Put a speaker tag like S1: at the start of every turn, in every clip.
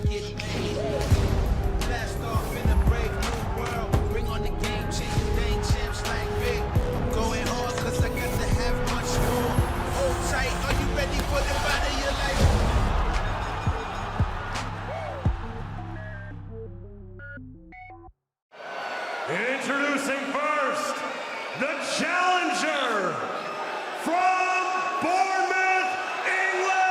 S1: get paid. Blast off in a brave new world. Bring on the game, changing things, champs like big. I'm going hard cause I got to have much more. Hold tight, are you ready for the fight of your life?
S2: Introducing first, the challenger from Bournemouth, England,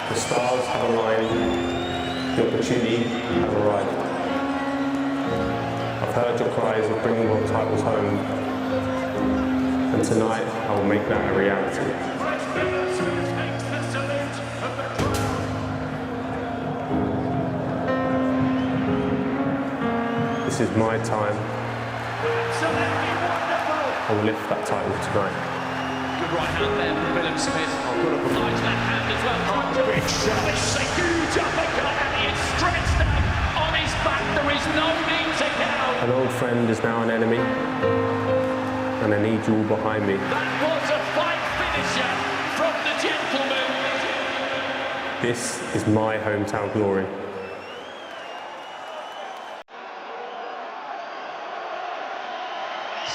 S3: The stars have aligned, the opportunity has arrived. I've heard your cries of bringing world titles home, and tonight I will make that a reality. This is my time. I will lift that title tonight.
S4: Good right hand there from Billam Smith. Nice left hand as well. Big shot. It's a huge uppercut and he is stretched out on his back. There is no need to go.
S3: An old friend is now an enemy, and I need you all behind me.
S4: That was a fight finisher from the gentleman.
S3: This is my hometown glory.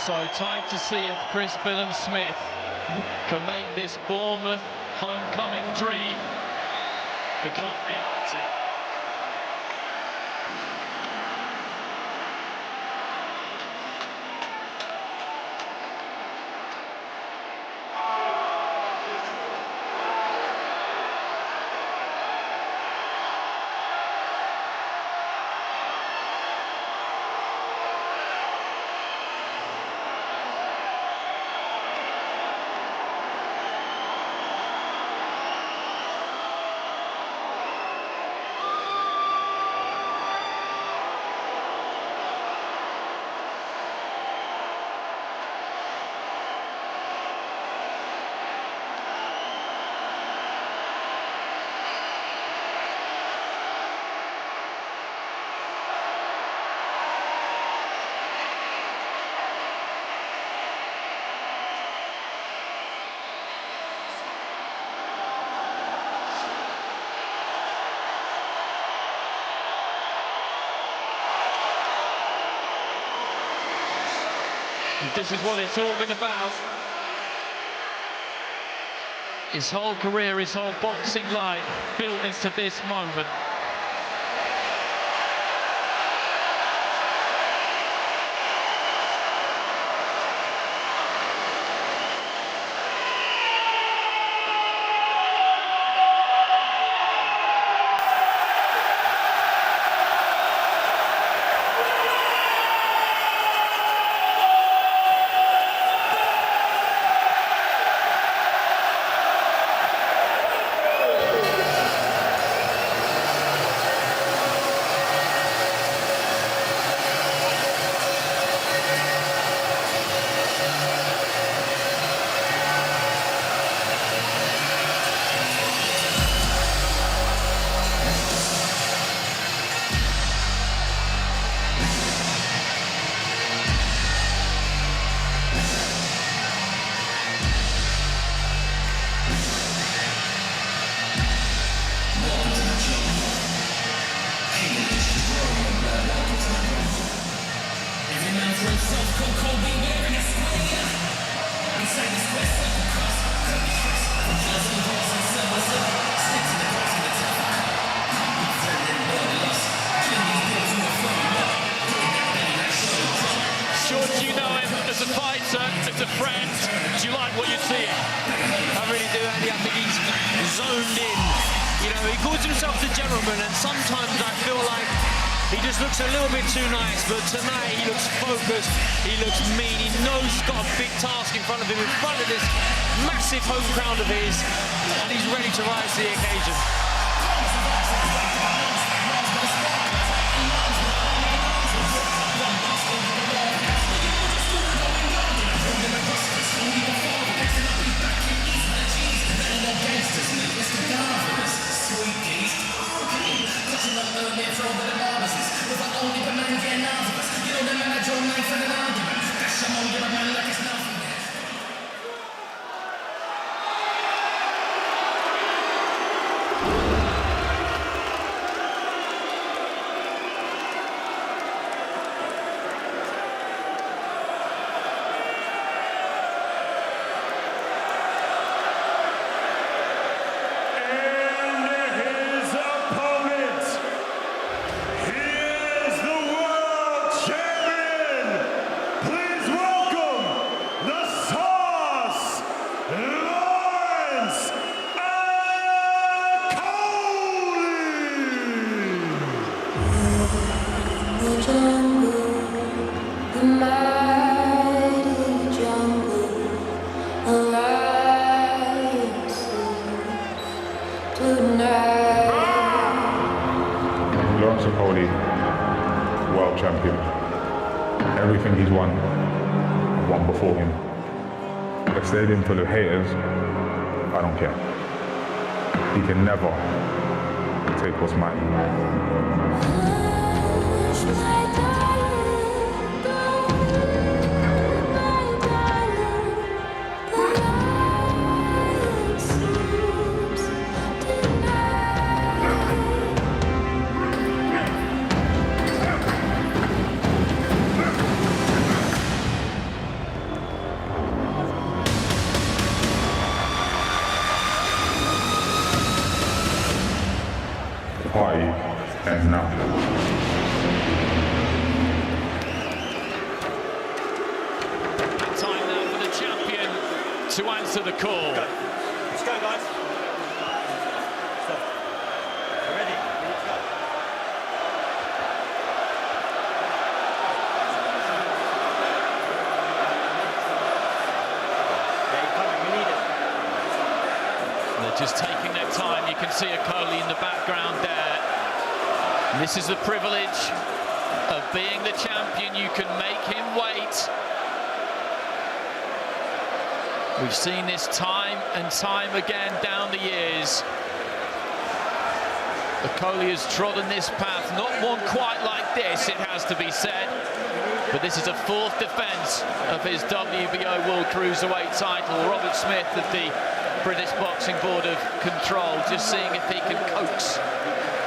S4: So time to see if Chris Billam Smith can make this Bournemouth homecoming dream become reality. This is what it's all been about. His whole career, his whole boxing life built into this moment. as a friend. Do you like what you're seeing?
S5: I really do, Andy. I think he's zoned in. You know, he calls himself the gentleman, and sometimes I feel like he just looks a little bit too nice, but tonight he looks focused, he looks mean, he knows he's got a big task in front of him, in front of this massive home crowd of his, and he's ready to rise to the occasion.
S6: world champion. Everything he's won, I've won before him. A stadium full of haters, I don't care. He can never take what's mine. The party ends now.
S4: Time now for the champion to answer the call.
S7: Let's go, guys. Stop. We're ready. Let's go. Yeah, you're coming. We need it.
S4: They're just taking their time. You can see Okolie in the background there. And this is the privilege of being the champion. You can make him wait. We've seen this time and time again down the years. Okolie has trodden this path, not one quite like this, it has to be said. But this is a fourth defence of his WBO World Cruiserweight title. Robert Smith of the British Boxing Board of Control, just seeing if he can coax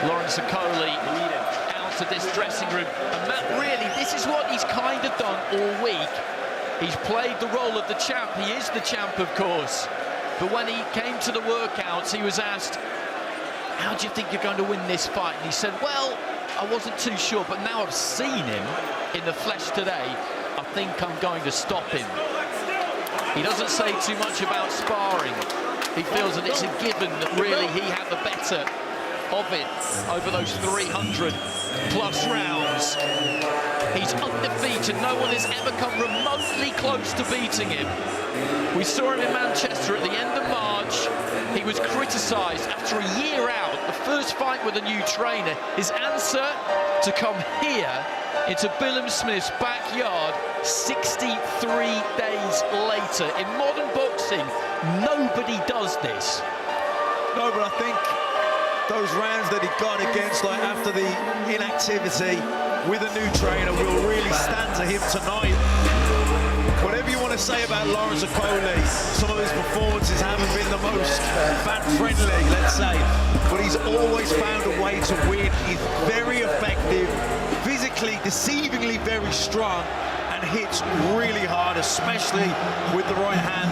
S4: Lawrence Okolie out of this dressing room. And Matt, really, this is what he's kind of done all week. He's played the role of the champ. He is the champ, of course. But when he came to the workouts, he was asked, how do you think you're going to win this fight? And he said, well, I wasn't too sure, but now I've seen him in the flesh today, I think I'm going to stop him. He doesn't say too much about sparring. He feels that it's a given that really he had the better of it over those 300 plus rounds. He's undefeated. No one has ever come remotely close to beating him. We saw him in Manchester at the end of March. He was criticised after a year out, the first fight with a new trainer. His answer to come here into Billam Smith's backyard 63 days later. In modern boxing, nobody does this.
S8: No, but I think those rounds that he got against, like after the inactivity with a new trainer, will really stand to him tonight. Whatever you want to say about Lawrence Okolie, some of his performances haven't been the most fan-friendly, let's say, but he's always found a way to win. He's very effective, physically, deceivingly very strong, and hits really hard, especially with the right hand.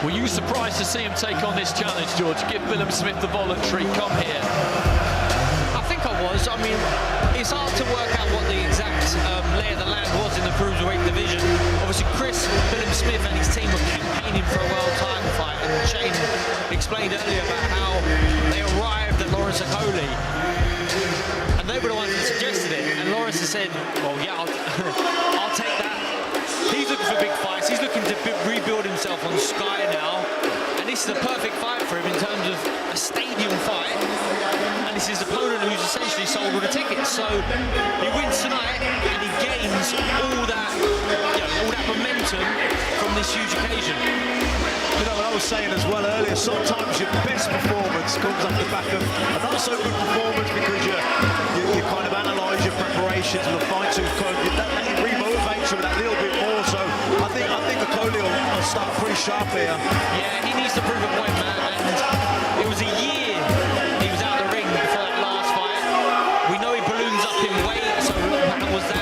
S4: Were you surprised to see him take on this challenge, George? Give Billam Smith the voluntary come here.
S5: I think I was. I mean, it's hard to work out what the exact lay of the land was in the Cruiserweight division. Obviously, Billam Smith and his team were campaigning for a world title fight, and Shane explained earlier about how they arrived at Lawrence Okolie, and they were the ones that suggested it, and Lawrence has said, well, yeah, I'll take that. He's looking for big fights. He's looking to rebuild himself on Sky now, and this is a perfect fight for him in terms of a stadium fight, and this is his opponent who's essentially sold all the tickets. So he wins tonight and he gains all that, all that momentum from this huge occasion.
S8: You know what I was saying as well earlier, sometimes your best performance comes off the back of a not so good performance because you kind of analyse your preparations with a fine-tooth comb. That remotivates you that little bit more. So I think Okolie will start pretty sharp here.
S4: Yeah, he needs to prove a point, man. And it was a year he was out of the ring before that last fight. We know he balloons up in weight, so how was that?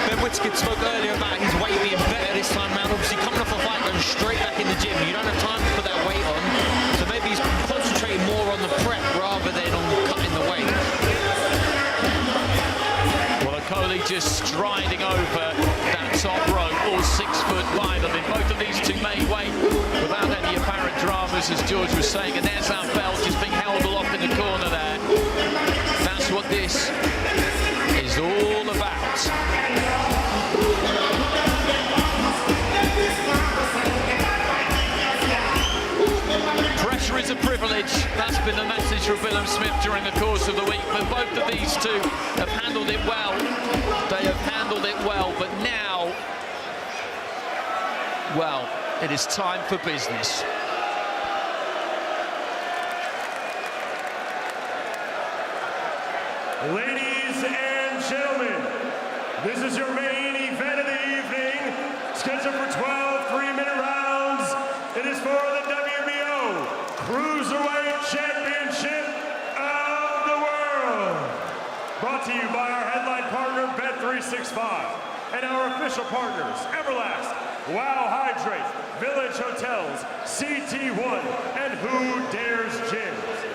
S4: Ben Whittaker spoke earlier about his weight being better this time round. Obviously, coming off a fight, going straight back in the gym. You don't have time to put that weight on. So maybe he's concentrating more on the prep rather than on cutting the weight. Well, Okolie just striding over that top rope, all 6'5". I mean, both of these two made weight without any apparent dramas, as George was saying. And there's that belt just being held aloft in the corner there. That's what this is all about. Pressure is a privilege. knowledge. That's been the message from Billam Smith during the course of the week. But both of these two have handled it well. They have handled it well. But now, well, it is time for business.
S2: Ladies and gentlemen, this is your main event of the evening, scheduled for 12 3-minute rounds. It is for the WBO Cruiserweight Championship of the World. Brought to you by our headline partner, Bet365, and our official partners, Everlast, Wow Hydrate, Village Hotels, CT1, and Who Dares Gyms.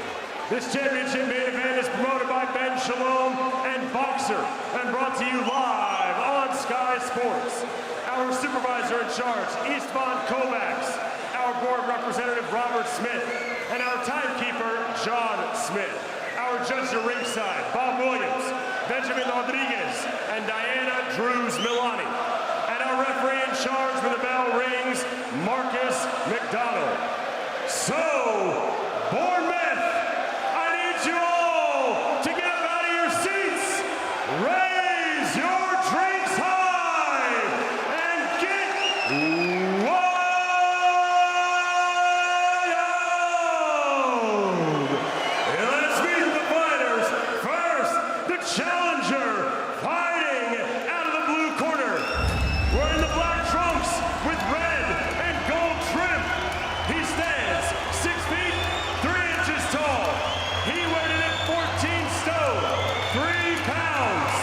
S2: This championship main event is promoted by Ben Shalom and Boxer, and brought to you live on Sky Sports. Our supervisor in charge, Istvan Kovacs, our board representative, Robert Smith, and our timekeeper, John Smith. Our judge at ringside, Bob Williams, Benjamin Rodriguez, and Diana Drews Milani. And our referee in charge when the bell rings, Marcus McDonald. So, Bournemouth, I need you all to get up out of your seats, raise your drinks high, and get wild! Let's meet the fighters. First, the challenger, fighting out of the blue corner. Wearing the black trunks with red and gold trim. He stands 6 feet 3 inches tall. He weighed in at 14 stone, 3 pounds.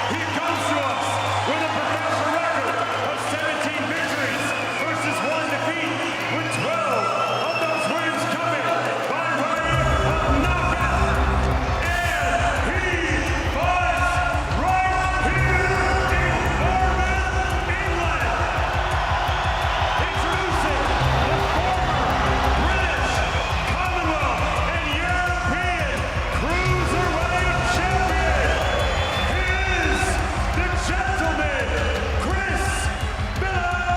S2: He comes to us with a professional record of 17 victories versus 1 defeat, with 12 of those wins coming by way of knockout. And he fights right here in Bournemouth, England. Introducing the former British, Commonwealth, and European Cruiserweight champion. He is the gentleman, Chris Billam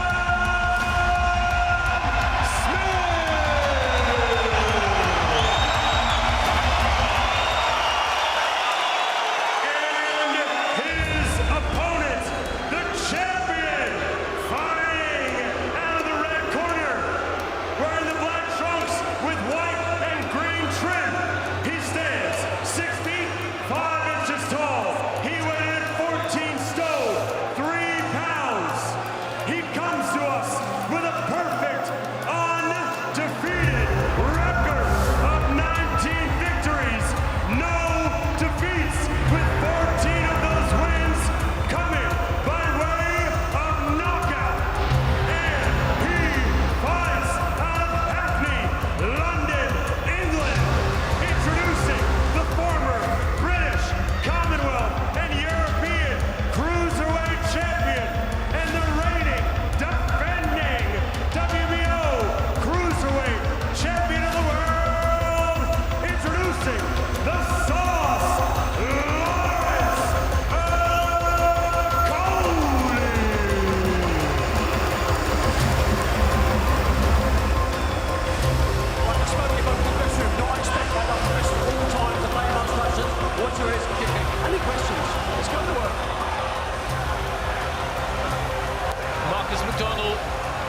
S2: Smith. And his opponent, the champion, fighting out of the red corner, wearing the black trunks with white and green trim. He stands 6 feet 5 inches tall. He weighed in at 14 stone, 3 pounds. He comes to us with a perfect, undefeated record of 19 victories, no defeats, with 14 of those wins coming by way of knockout. And he fights out of Hackney, London, England. Introducing the former British, Commonwealth, and European Cruiserweight champion, and the reigning, defending WBO Cruiserweight champion of the world. Introducing the Sauce, Lawrence Okolie.
S7: Like the smoky above the dressing room, not expect that up press all the time to play demonstrations. What's your risk kicking? Any questions? Let's go to work.
S4: Marcus McDonald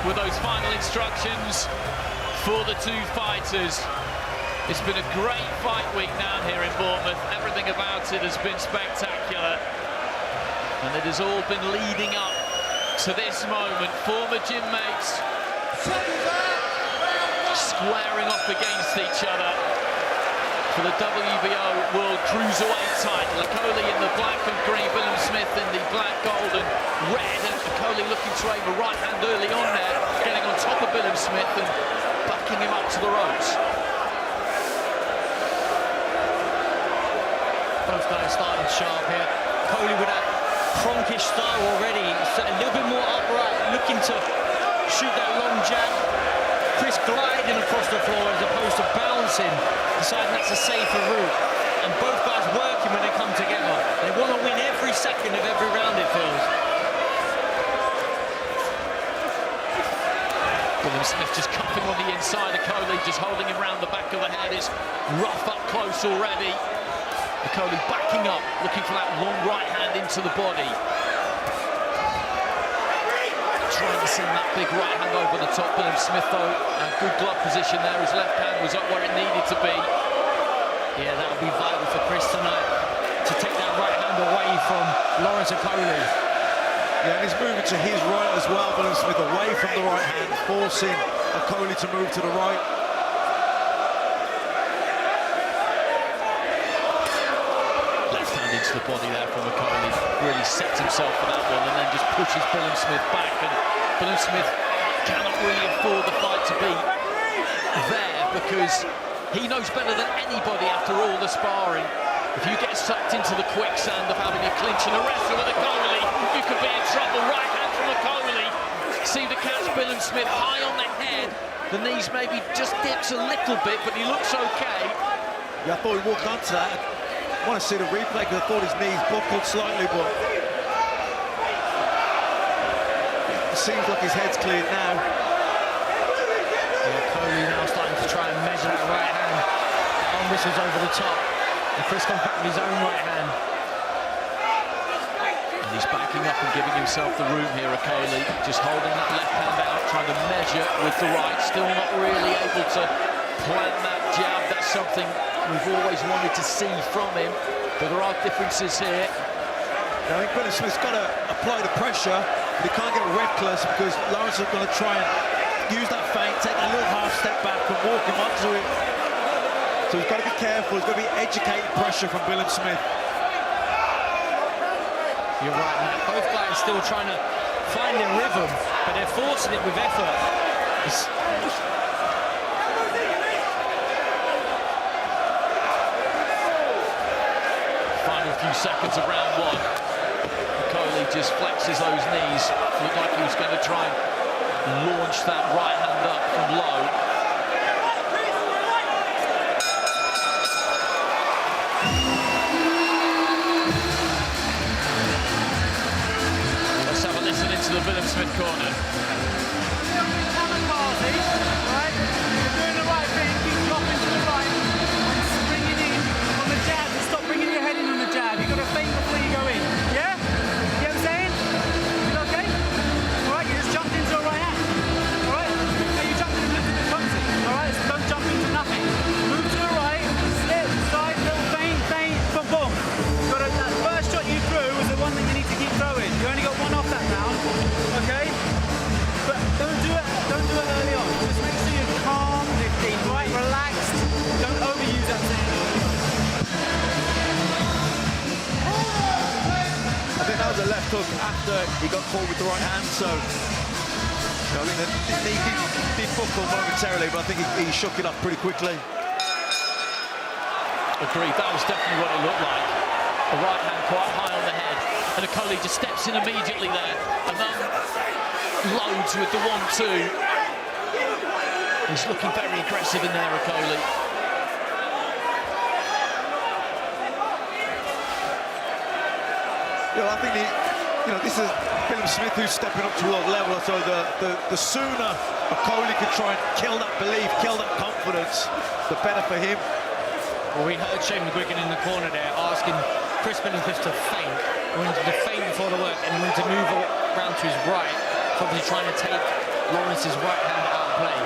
S4: with those final instructions for the two fighters. It's been a great fight week down here in Bournemouth. Everything about it has been spectacular. And it has all been leading up to this moment. Former gym mates squaring off against each other for the WBO World Cruiserweight title. Okolie in the black and green, Billam Smith in the black, gold and red. And Okolie looking to aim a right hand early on there, getting on top of Billam Smith and backing him up to the ropes.
S5: Both guys starting sharp here. Okolie with that pronkish style already. He's a little bit more upright, looking to shoot that long jab. Chris gliding across the floor as opposed to bouncing, deciding that's a safer route. And both guys working when they come together. They want to win every second of every round, it feels.
S4: Billam Smith just cuffing on the inside. Okolie just holding him round the back of the head. It's rough up close already. Okolie backing up, looking for that long right hand into the body. Trying to send that big right hand over the top. Billam Smith, though, a good glove position there. His left hand was up where it needed to be.
S5: Yeah, that would be vital for Chris tonight, to take that right hand away from Lawrence Okolie.
S8: Yeah, and he's moving to his right as well, Billam Smith away from the right hand, forcing Okolie to move to the right.
S4: Left hand into the body there from Okolie. Really sets himself for that one and then just pushes Billam Smith back. And Billam Smith cannot really afford the fight to be there because he knows better than anybody after all the sparring. If you get sucked into the quicksand of having a clinch and a wrestle with Okolie, you could be in trouble. Right hand from Okolie. See the catch, Billam Smith high on the head. The knees maybe just dips a little bit, but he looks okay.
S8: Yeah, I thought he walked onto that. I want to see the replay because I thought his knees buckled slightly, but it seems like his head's cleared now.
S5: Yeah, Okolie now starting to try and measure that right hand. Arm whistles over the top. And Chris comes back with his own right hand.
S4: And he's backing up and giving himself the room here, Okolie. Just holding that left hand out, trying to measure with the right. Still not really able to plant that jab. That's something we've always wanted to see from him. But there are differences here.
S8: I think Billam Smith's got to apply the pressure, but he can't get reckless because Lawrence is going to try and use that feint, take a little half step back and walk him onto it. So he's got to be careful, he's got to be educated pressure from Billam Smith.
S5: You're right, Matt. Both guys still trying to find their rhythm, but they're forcing it with effort.
S4: Final few seconds of round one. Okolie just flexes those knees. Looked like he was going to try and launch that right hand up from low. Let's have a listen into the Billam Smith corner.
S9: Right? You're doing the right thing, keep dropping to the right and springing in on the jab. Stop bringing your head in on the jab. You've got to feint before you go in. Yeah? You know what I'm saying? You okay? Alright, you just jumped into a right hand. Alright? Now you jumped into a little bit clumsy. Alright? So don't jump into nothing. Move to the right, slip, side, little feint, boom, boom. That first shot you threw was the one that you need to keep throwing. You only got one off that round. Okay? But don't do it early on. Just make sure you're calm, right, relaxed. Don't overuse that thing.
S8: I think that was a left hook after he got caught with the right hand, so I think that he did buckle momentarily, but I think he shook it up pretty quickly.
S4: Agreed, that was definitely what it looked like. The right hand quite high on the head, and Okolie just steps in immediately there, and then loads with the 1-2. He's looking very aggressive in there, Okolie.
S8: Yeah, I think this is Billam Smith who's stepping up to world level, so the sooner Okolie can try and kill that belief, kill that confidence, the better for him.
S5: Well, we heard Shane McGuigan in the corner there asking Chris Billam Smith to feint. He wanted to feint before the work and he wanted to move around to his right, probably trying to take Lawrence's right hand out of play.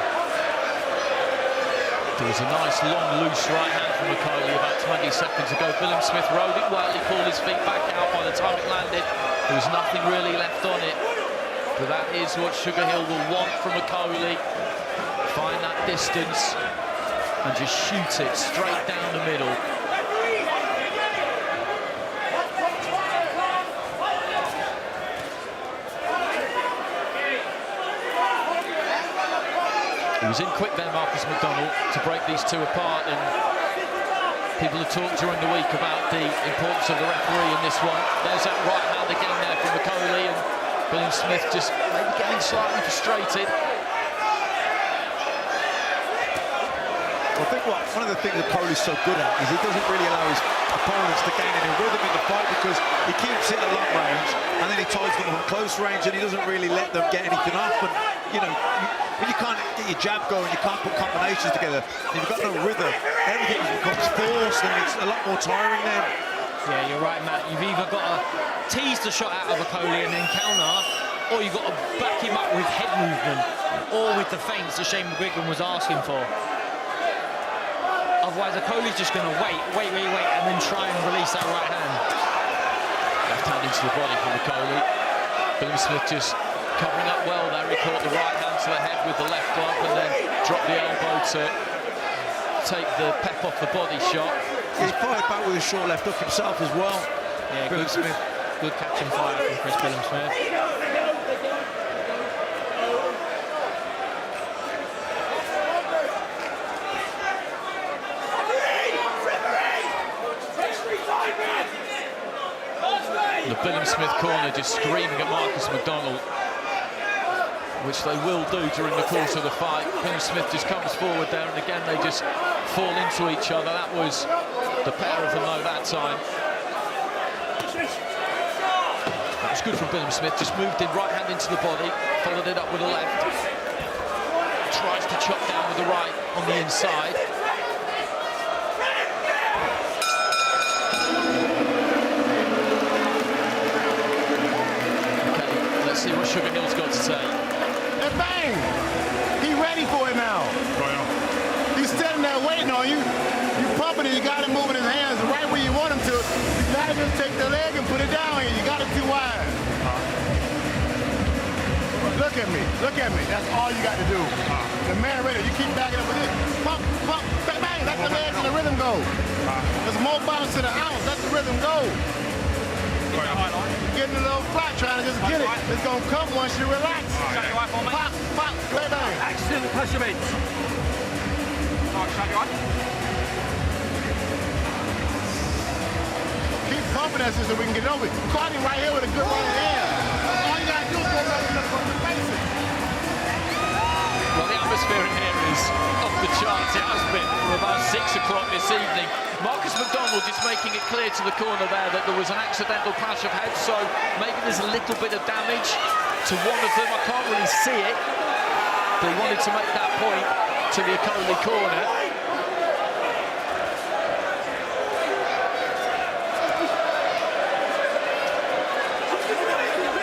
S4: There was a nice long loose right hand from Okolie about 20 seconds ago. Billam Smith rode it well, he pulled his feet back out. By the time it landed, there was nothing really left on it. But that is what Sugar Hill will want from Okolie. Find that distance and just shoot it straight down the middle. He was in quick there, Marcus McDonald, to break these two apart, and people have talked during the week about the importance of the referee in this one. There's that right hand again there from Okolie, and Billam Smith just maybe getting slightly frustrated.
S8: I think one of the things that Okolie's so good at is he doesn't really allow his opponents to gain any rhythm in the fight because he keeps it at long range and then he ties them up at close range and he doesn't really let them get anything off. And, you know, when you can't your jab going, you can't put combinations together. If you've got no rhythm, everything becomes forced and it's a lot more tiring then.
S5: Yeah, you're right, Matt. You've either got to tease the shot out of Okolie and then counter, or you've got to back him up with head movement, or with the feints that Shane McGuigan was asking for. Otherwise, Okolie's just going to wait, and then try and release that right hand.
S4: Left hand into the body from Okolie. Billam Smith just covering up well there. He caught the right hand to the head with the left glove and then dropped the elbow to take the pep off the body shot.
S8: He's fired back with a short left hook himself as well.
S5: Yeah, good catch and fire from Chris Billam Smith.
S4: The Billam Smith corner just screaming at Marcus McDonald, which they will do during the course of the fight. Billam Smith just comes forward there, and again they just fall into each other. That was the pair of them though that time. That was good from Billam Smith, just moved in, right hand into the body, followed it up with the left. Tries to chop down with the right on the inside. Let's see what Sugar Hill's got to say.
S10: And bang! He ready for it now. He's standing there waiting on you. You pumping it, you got him moving his hands right where you want him to. You gotta just take the leg and put it down here. You got it too wide. Look at me, that's all you got to do. The man ready, you keep backing up with it. Pump, pump, bang, bang, let the legs and the rhythm go. There's more bounce to the ounce, let the rhythm go. You're getting a little flat trying to just get it. It's gonna come once you relax. Pop, pop, bang, bang.
S7: Excellent pressure beats.
S10: Keep pumping that so we can get it over. Caught him right here with a good right hand. All you gotta do is go back and look from the basics.
S4: Well, the atmosphere in here is off the charts. It has been for about 6 o'clock this evening. Marcus McDonald just making it clear to the corner there that there was an accidental clash of heads, so maybe there's a little bit of damage to one of them. I can't really see it, but he wanted to make that point to the Okolie corner.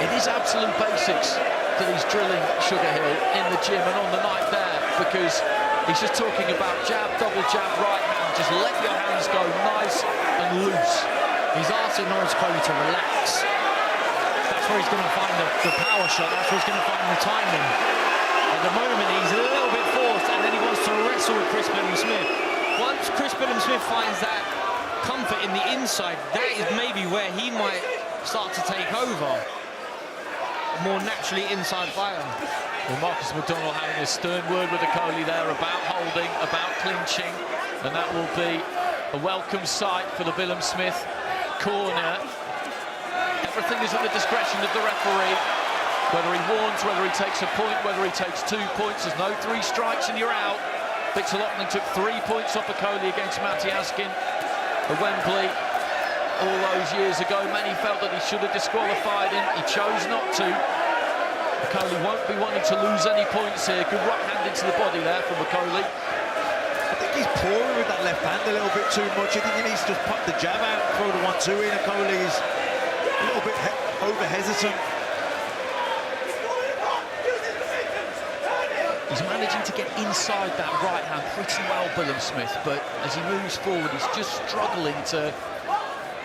S4: It is absolute basics that he's drilling Sugar Hill in the gym and on the night there, because he's just talking about jab, double jab, right hand. Just let your hands go nice and loose.
S5: He's asking Okolie to relax. That's where he's going to find the power shot. That's where he's going to find the timing. At the moment, he's a little bit forced, and then he wants to wrestle with Chris Billam Smith. Once Chris Billam Smith finds that comfort in the inside, that is maybe where he might start to take over. More naturally inside fire.
S4: Well, Marcus McDonald having a stern word with Okolie there about holding, about clinching, and that will be a welcome sight for the Billam Smith corner. Everything is at the discretion of the referee. Whether he warns, whether he takes a point, whether he takes 2 points, there's no 3 strikes and you're out. Victor Loughlin took 3 points off Okolie against Matty Askin at Wembley all those years ago. Many felt that he should have disqualified him. He chose not to. Okolie won't be wanting to lose any points here. Good right hand into the body there from Okolie.
S8: I think he's pouring with that left hand a little bit too much. I think he needs to just pop the jab out and throw the 1-2 in. Okolie's a little bit over-hesitant.
S4: He's managing to get inside that right hand pretty well, Billam Smith, but as he moves forward, he's just struggling to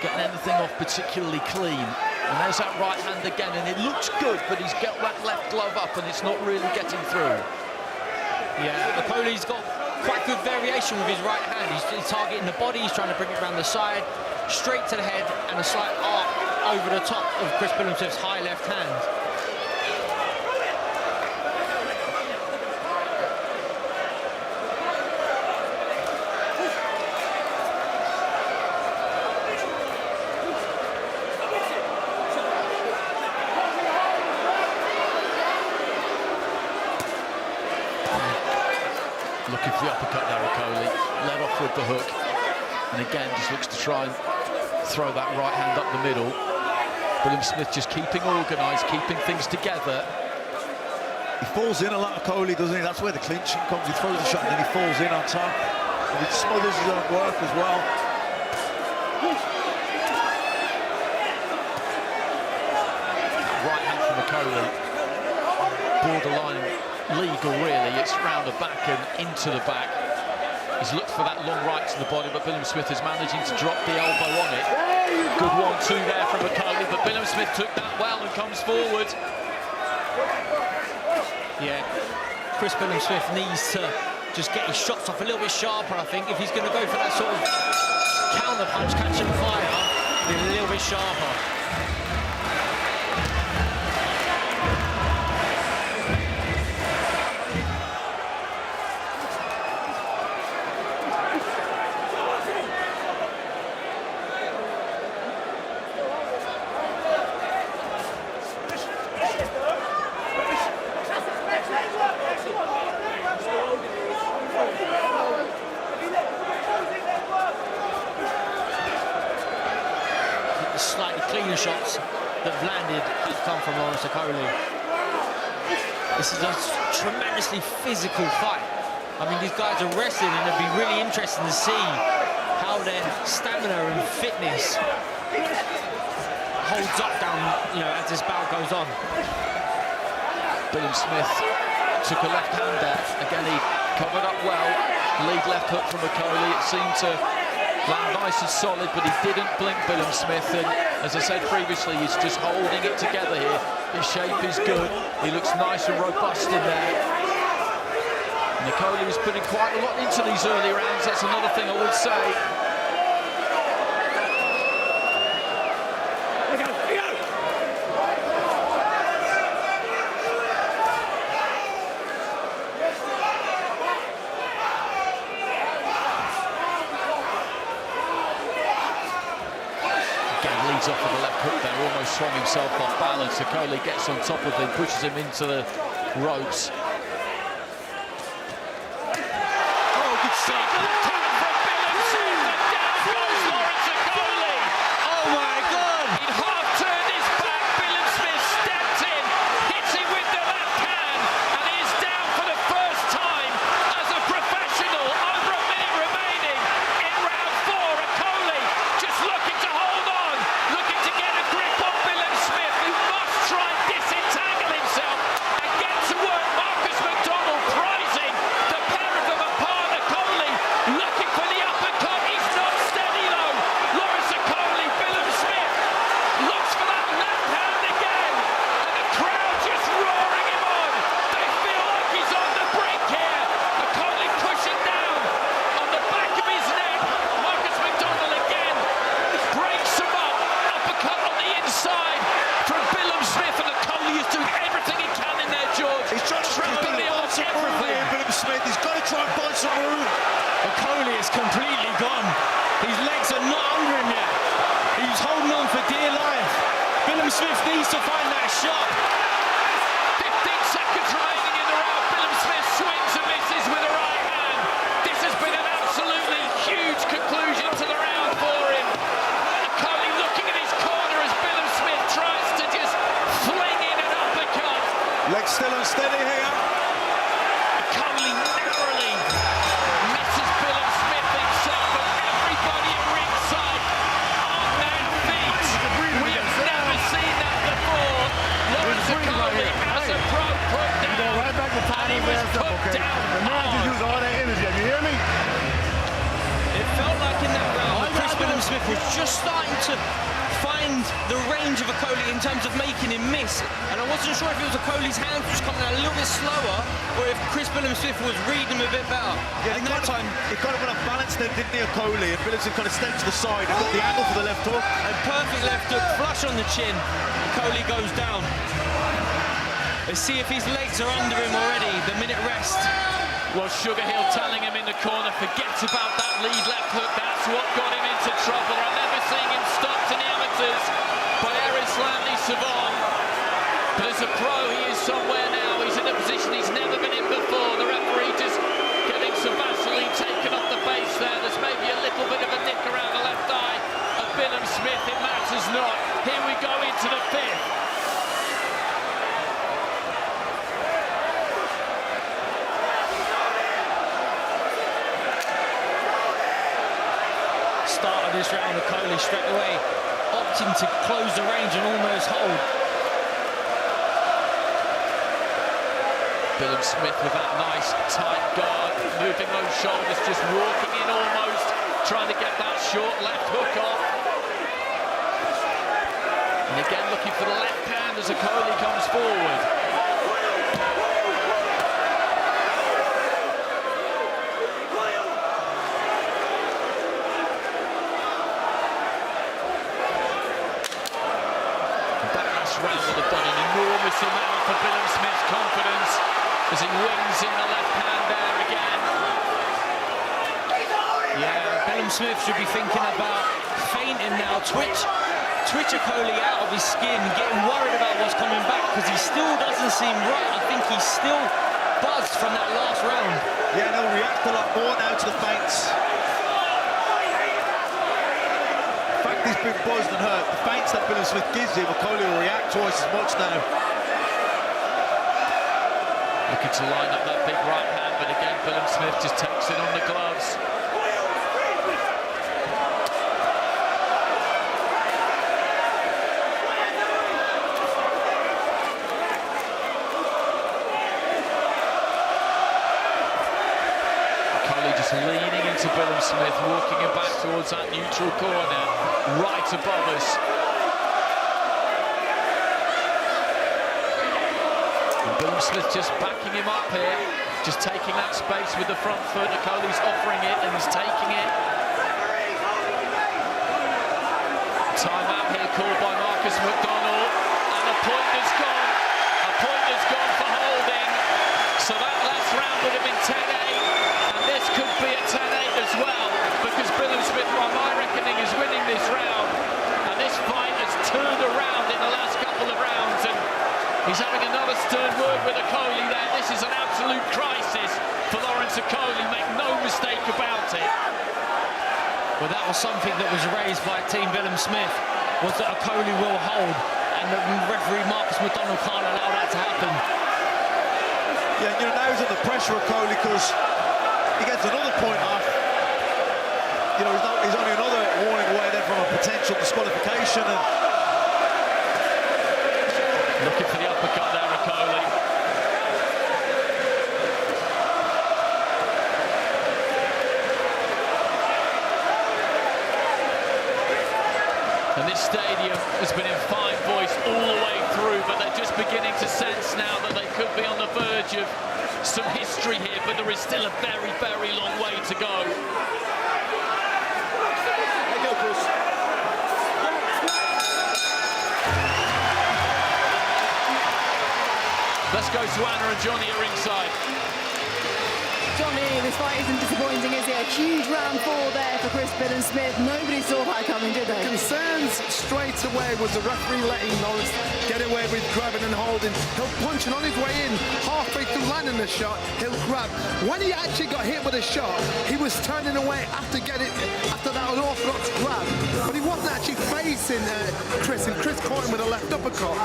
S4: get anything off particularly clean. And there's that right hand again, and it looks good, but he's got that left glove up, and it's not really getting through.
S5: Yeah, Okolie's got quite good variation with his right hand. He's targeting the body, he's trying to bring it around the side, straight to the head, and a slight arc over the top of Chris Billam Smith's high left hand.
S4: Looking for the uppercut there, Okolie. Led off with the hook. And again, just looks to try and throw that right hand up the middle. Billam Smith just keeping organised, keeping things together.
S8: He falls in a lot, Okolie, doesn't he? That's where the clinching comes. He throws the shot and then he falls in on top. And he smothers his own work as well.
S4: Right hand from Okolie. Borderline legal, really. It's round the back and into the back. He's looked for that long right to the body, but Billam Smith is managing to drop the elbow on it. Good 1-2 there from Okolie, but Billam Smith took that well and comes forward.
S5: Yeah, Chris Billam Smith needs to just get his shots off a little bit sharper, I think. If he's going to go for that sort of counter punch, catch and fire, be a little bit sharper. Slightly cleaner shots that have landed have come from Okolie. This is a tremendously physical fight. I mean, these guys are wrestling, and it'd be really interesting to see how their stamina and fitness holds up down, as this bout goes on.
S4: Billam Smith took a left hand there. Again, he covered up well. Lead left hook from Okolie. It seemed to land nice and solid, but he didn't blink Billam Smith, and as I said previously, he's just holding it together here. His shape is good. He looks nice and robust in there. Okolie was putting quite a lot into these early rounds. That's another thing I would say. Leads off with the left hook there, almost swung himself off balance. Okolie gets on top of him, pushes him into the ropes.
S5: Oh, good shot.
S4: Tap from Billam Smith, and down goes Lawrence Okolie.
S5: Oh my God!
S4: He'd half turned his back. Billam Smith stepped in, hits him with the left hand, and he is down for the first time as a professional. Over a minute remaining in round 4. Okolie just looking to hold on, looking to get a grip on Billam Smith, who must try and disentangle himself and get to work. Marcus McDonald prizing the pair of them apart. Okolie looking for the uppercut. He's not steady though. Lawrence Okolie, Billam Smith looks for that left hand again, and the crowd just roaring him on. They feel like he's on the brink here. Okolie pushing down on the back of his neck. Marcus McDonald again breaks him up. Uppercut on the inside from Billam Smith, and Okolie is doing everything he can in there, George.
S8: He's trying to find some room here, Billam Smith. He's got to try and find some room.
S5: Okolie is completely gone. His legs are not under him yet. He's holding on for dear life. Billam Smith needs to find that shot.
S4: 15 seconds remaining in the round. Billam Smith swings and misses with a right hand. This has been an absolutely huge conclusion to the round for him. Okolie looking at his corner as Billam Smith tries to just fling in an uppercut.
S8: Legs still unsteady here.
S4: Okolie narrowly misses Billam Smith himself, but everybody at ringside on their feet. We have never seen that before. Lawrence Okolie has a pro put down,
S10: Right back to time
S4: and he was put down
S10: The man just
S4: hard.
S10: used all that energy. You hear me?
S5: It felt like in that round that Chris Billam Smith was just starting to find the range of Okolie in terms of making him miss. And I wasn't sure if it was Okolie's hands was coming out a little bit slower, or if Chris Billam Smith was reading him a bit better.
S8: Yeah,
S5: and that time,
S8: he kind of went off balance then, didn't he, Okolie? And Billam Smith kind of stepped to the side and got the angle for the left hook.
S5: a perfect left hook, flush on the chin. Okolie goes down. Let's see if his legs are under him already. The minute rest.
S4: Well, Sugar Hill telling him in the corner, forget about that lead left hook. That's what got him into trouble. I remember seeing him stopped in the amateurs by Erislandy Savon. But as a pro, he is somewhere now. He's in a position he's never been in before. The referee just getting some Vaseline taken off the base there. There's maybe a little bit of a nick around the left eye of Billam Smith. It matters not. Here we go into the 5th.
S5: Okolie straight away, opting to close the range and almost hold.
S4: Billam Smith with that nice tight guard, moving those shoulders, just walking in almost, trying to get that short left hook off. And again looking for the left hand as Okolie comes forward. That last round would have done an enormous amount for Billam Smith's confidence as he wings in the left hand there again.
S5: Yeah, Billam Smith should be thinking about feinting now, twitch Okolie out of his skin, getting worried about what's coming back, because he still doesn't seem right. I think he's still buzzed from that last round.
S8: Yeah, and he'll react a lot more now to the feints. In fact, he's been buzzed and hurt. The feints that Billam Smith gives him, Okolie will react twice as much now.
S4: Looking to line up that big right hand, but again, Billam Smith just takes it on the gloves. Okolie just leaning into Billam Smith, walking him back towards that neutral corner, right above us. Billam Smith just backing him up here, just taking that space with the front foot. Okolie's offering it and he's taking it. Timeout here called by Marcus McDonald, and a point has gone. A point has gone for holding. So that last round would have been 10-8, and this could be a 10-8 as well, because Billam Smith, by my reckoning, is winning this round. And this fight has turned around in the last couple of rounds, and he's having another stern word with Okolie there. This is an absolute crisis for Lawrence Okolie, make no mistake about it.
S5: Well, that was something that was raised by Team Billam Smith, was that Okolie will hold, and the referee Marcus McDonald can't allow that to happen.
S8: Yeah, you know, now he's under pressure, Okolie, because he gets another point off. You know, he's only another warning away then from a potential disqualification. And
S4: looking for the uppercut there, Okolie. And this stadium has been in fine voice all the way through, but they're just beginning to sense now that they could be on the verge of some history here, but there is still a very, very long way to go. Let's go to Anna and Johnny at ringside.
S11: Johnny, this fight isn't disappointing, is it? A huge round 4 there for Billam Smith. Nobody saw that coming, did they?
S12: Concerns straight away was the referee letting Lawrence get away with grabbing and holding. He'll punch, and on his way in, halfway through landing the shot, he'll grab. When he actually got hit with a shot, he was turning away after that unorthodox grab. But he wasn't actually facing Chris, and Chris caught him with a left uppercut.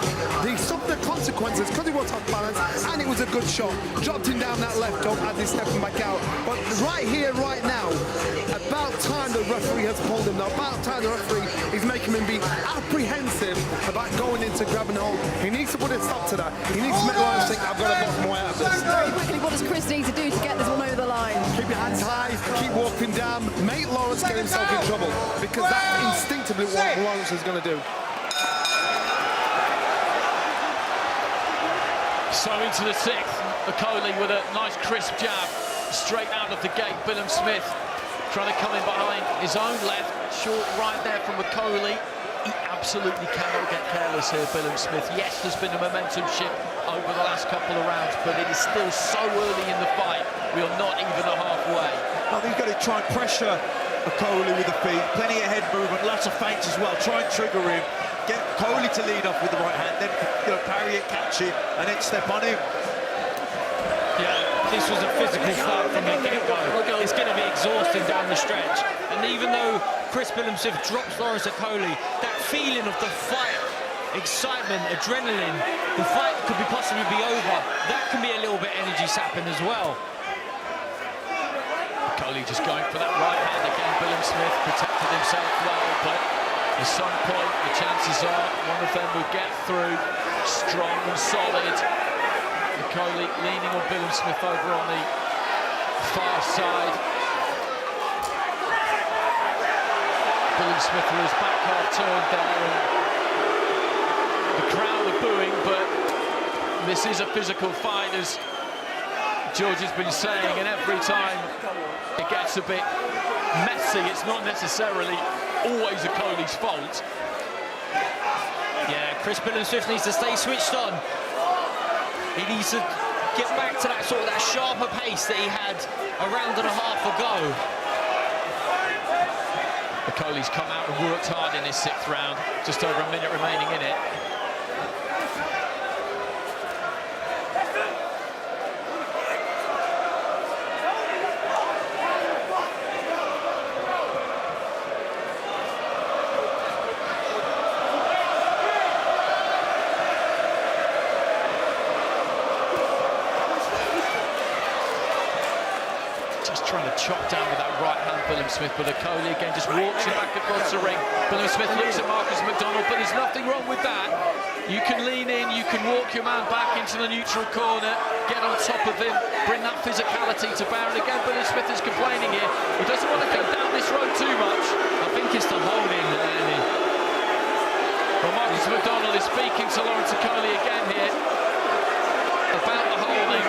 S12: He suffered the consequences because he was off balance, and it was a good shot. Dropped him down that left hook as he's stepping back out. But right here, right now, about time the referee has pulled him. Now, about time the referee is making him be apprehensive about going into grab and hold. He needs to put a stop to that. He needs to make Lawrence think, I've got to box more out of this.
S11: Very quickly, what does Chris need to do to get this one over the line?
S12: Keep your hands high, keep walking down, make Lawrence get himself in trouble, because that's instinctively what Lawrence is going to do.
S4: So into the 6th, Okolie with a nice crisp jab, straight out of the gate. Billam Smith trying to come in behind his own left, short right there from Okolie. He absolutely cannot get careless here, Billam Smith. Yes, there's been a momentum shift over the last couple of rounds, but it is still so early in the fight. We are not even halfway.
S8: I think he's got to try and pressure Okolie with the feet. Plenty of head movement, lots of feints as well. Try and trigger him. Get Okolie to lead off with the right hand, then parry it, catch it, and then step on him.
S5: Yeah, this was a physical fight from the get-go. It's going to be exhausting down the stretch. And even though Billam Smith drops Lawrence Okolie, that feeling of the fight, excitement, adrenaline, the fight could possibly be over. That can be a little bit energy sapping as well.
S4: Okolie just going for that right hand again. Billam Smith protected himself well, but at some point the chances are one of them will get through. Strong and solid. Okolie leaning on Billam Smith over on the far side. Billam Smith with his back half turned there, and the crowd are booing, but this is a physical fight, as George has been saying, and every time it gets a bit messy, it's not necessarily always Okolie's fault.
S5: Yeah, Chris Billam Smith needs to stay switched on. He needs to get back to that sort of sharper pace that he had a round and a half ago.
S4: Okolie's come out and worked hard in his 6th round, just over a minute remaining in it. Trying to chop down with that right hand, Billam Smith, but Okolie again just walks him back across the ring. Billam Smith looks at Marcus McDonald, but there's nothing wrong with that. You can lean in, you can walk your man back into the neutral corner, get on top of him, bring that physicality to bear. And again, Billam Smith is complaining here. He doesn't want to go down this road too much.
S5: I think it's the holding, Andy.
S4: Well, Marcus McDonald is speaking to Lawrence Okolie again here about the holding.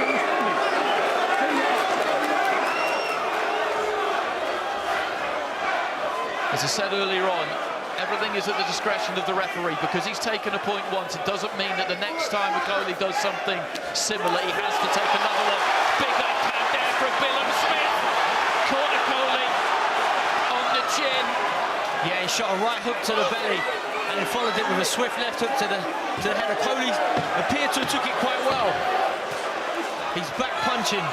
S4: As I said earlier on, everything is at the discretion of the referee. Because he's taken a point once, it doesn't mean that the next time Okolie does something similar, he has to take another one. Big left there from Billam Smith. Caught Okolie on the chin.
S5: Yeah, he shot a right hook to the belly and he followed it with a swift left hook to the head. Okolie appeared to have took it quite well. He's back punching.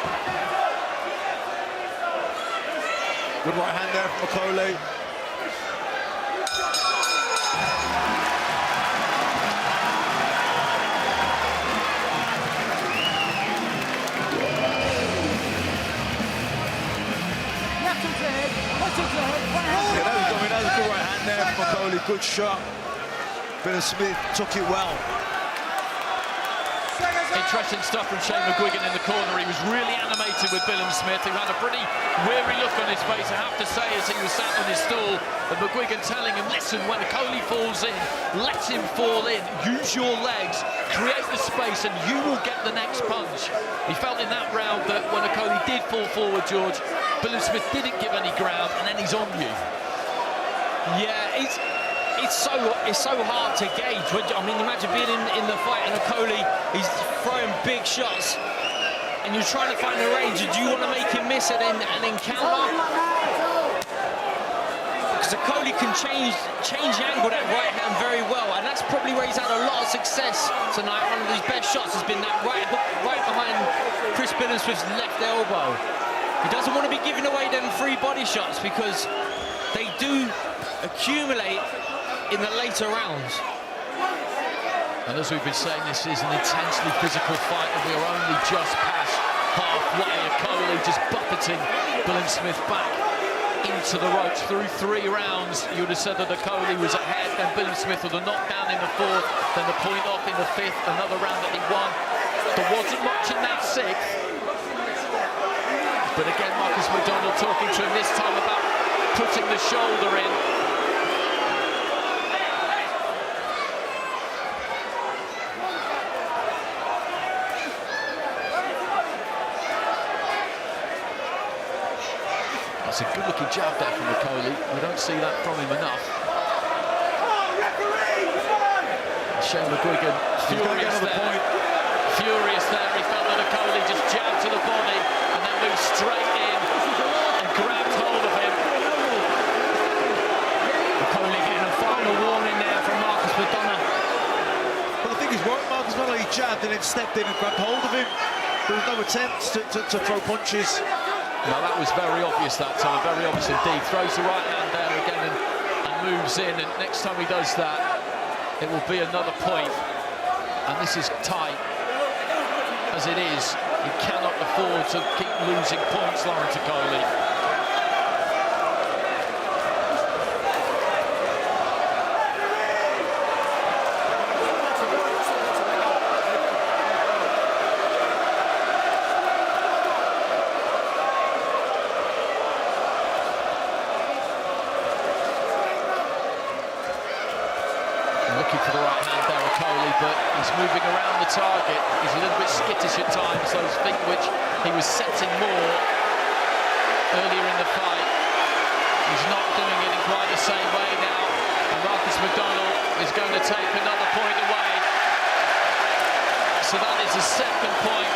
S8: Good right hand there from Okolie. That was a good right hand there from Okolie, good shot. Billam Smith took it well.
S4: Interesting stuff from Shane McGuigan in the corner. He was really animated with Billam Smith, who had a pretty weary look on his face, I have to say, as he was sat on his stool. And McGuigan telling him, listen, when Okolie falls in, let him fall in. Use your legs, create the space, and you will get the next punch. He felt in that round that when Okolie did fall forward, George, Billam Smith didn't give any ground, and then he's on you.
S5: Yeah, it's so hard to gauge. I mean, imagine being in the fight and Okolie, he's throwing big shots, and you're trying to find the range. Do you want to make him miss it and then counter? Because Okolie can change the angle of that right hand very well, and that's probably where he's had a lot of success tonight. One of his best shots has been that right hook right behind Chris Billam Smith's left elbow. He doesn't want to be giving away them free body shots because they do accumulate in the later rounds.
S4: And as we've been saying, this is an intensely physical fight, and we are only just past halfway. Okolie just buffeting Billam Smith back into the ropes through 3 rounds. You would have said that Okolie was ahead, then Billam Smith with a knockdown in the 4th, then the point off in the 5th, another round that he won. There wasn't much in that 6th. But again, Marcus McDonald talking to him this time about putting the shoulder in. That's a good-looking jab there from Okolie. We don't see that from him enough. Shane McGuigan furious there. Furious there. He felt that Okolie just jabbed to the body and then moved straight in and grabbed hold of him.
S5: Okolie getting a final warning there from Marcus McDonald.
S8: Well, I think he's right, Marcus McDonald. He jabbed and then stepped in and grabbed hold of him. There was no attempt to throw punches.
S4: No, that was very obvious that time, very obvious indeed. Throws the right hand there again and moves in, and next time he does that, it will be another point. And this is tight, as it is. He cannot afford to keep losing points, Lawrence Okolie. but he's moving around the target. He's a little bit skittish at times, those feet which he was setting more earlier in the fight. He's not doing it in quite the same way now. And Marcus McDonald is going to take another point away. So that is the second point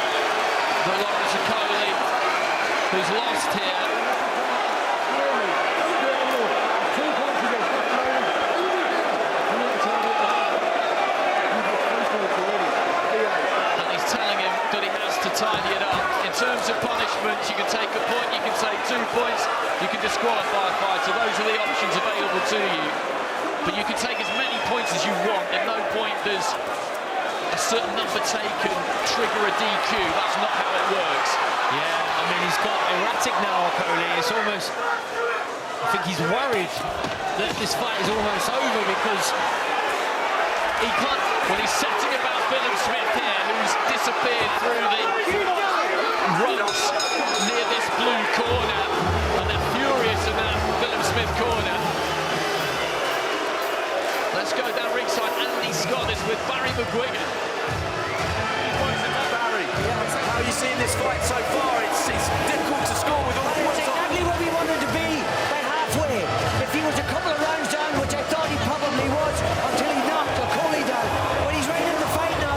S4: for Lawrence Okolie, who's lost here. And he's telling him that he has to tidy it up. In terms of punishments, you can take a point, you can take 2 points, you can disqualify a fighter. Those are the options available to you. But you can take as many points as you want. At no point does a certain number taken trigger a DQ. That's not how it works.
S5: Yeah, I mean, he's got erratic now, Okolie. It's almost, I think he's worried that this fight is almost over because he can't.
S4: Well, he's setting about Billam Smith here, who's disappeared through the ropes near this blue corner, and they're furious in that Billam Smith corner. Let's go down ringside. Andy Scott is with Barry McGuigan.
S7: Barry, how are you seeing this fight so far? It's difficult to score with all the
S13: It's exactly where we wanted to be by halfway. If he was a couple of rounds down, which I thought he probably was, until he knocked Okolie down. But he's right in the fight now.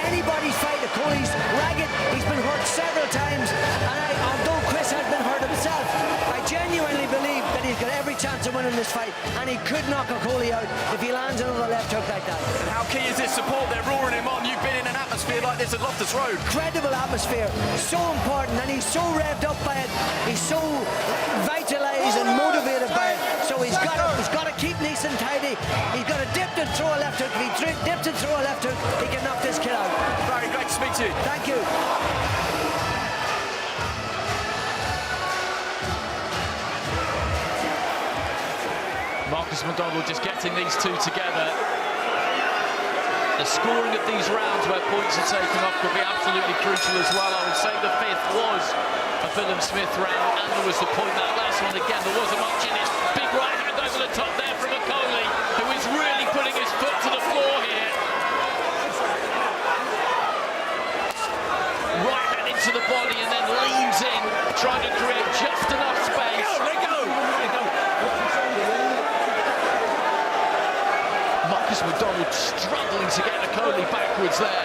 S13: Anybody's fight. Okolie's ragged. He's been hurt several times. And although Chris has been hurt himself, I genuinely believe that he's got every chance of winning this fight. And he could knock Okolie out if he lands another left hook like that.
S7: How key is this support? They're roaring him on. You've been in an atmosphere like this at Loftus Road.
S13: Incredible atmosphere, so important, and he's so revved up by it. He's so vitalised and motivated by it. So he's got to keep nice and tidy. He's got to dip and throw a left hook. If he dips and throw a left hook, he can knock this kid out.
S7: Barry, great to speak to you.
S13: Thank you.
S4: Marcus McDonald just getting these two together. The scoring of these rounds where points are taken off could be absolutely crucial as well. I would say the fifth was a Billam Smith round, and there was the point that last one again. There wasn't much in it. Big right hand over the top there from Okolie, who is really putting his foot to the floor here. Right hand into the body and then leans in, trying to create just enough space.
S7: Let go.
S4: Marcus McDonald struggling to get Okolie backwards there.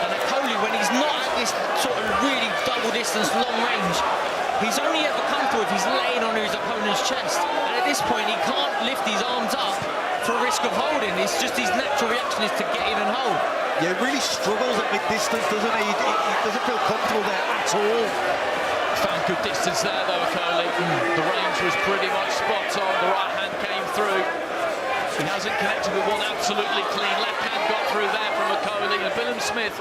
S5: And Okolie, when he's not at this sort of really double distance, long range, he's only ever comfortable if he's laying on his opponent's chest. And at this point, he can't lift his arms up for risk of holding. It's just his natural reaction is to get in and hold.
S8: Yeah, he really struggles at mid-distance, doesn't he? He doesn't feel comfortable there at all.
S4: Found good distance there though, Okolie. The range was pretty much spot on. The right hand came through. He hasn't connected with one absolutely clean. Left hand got through there from Okolie. And Billam Smith,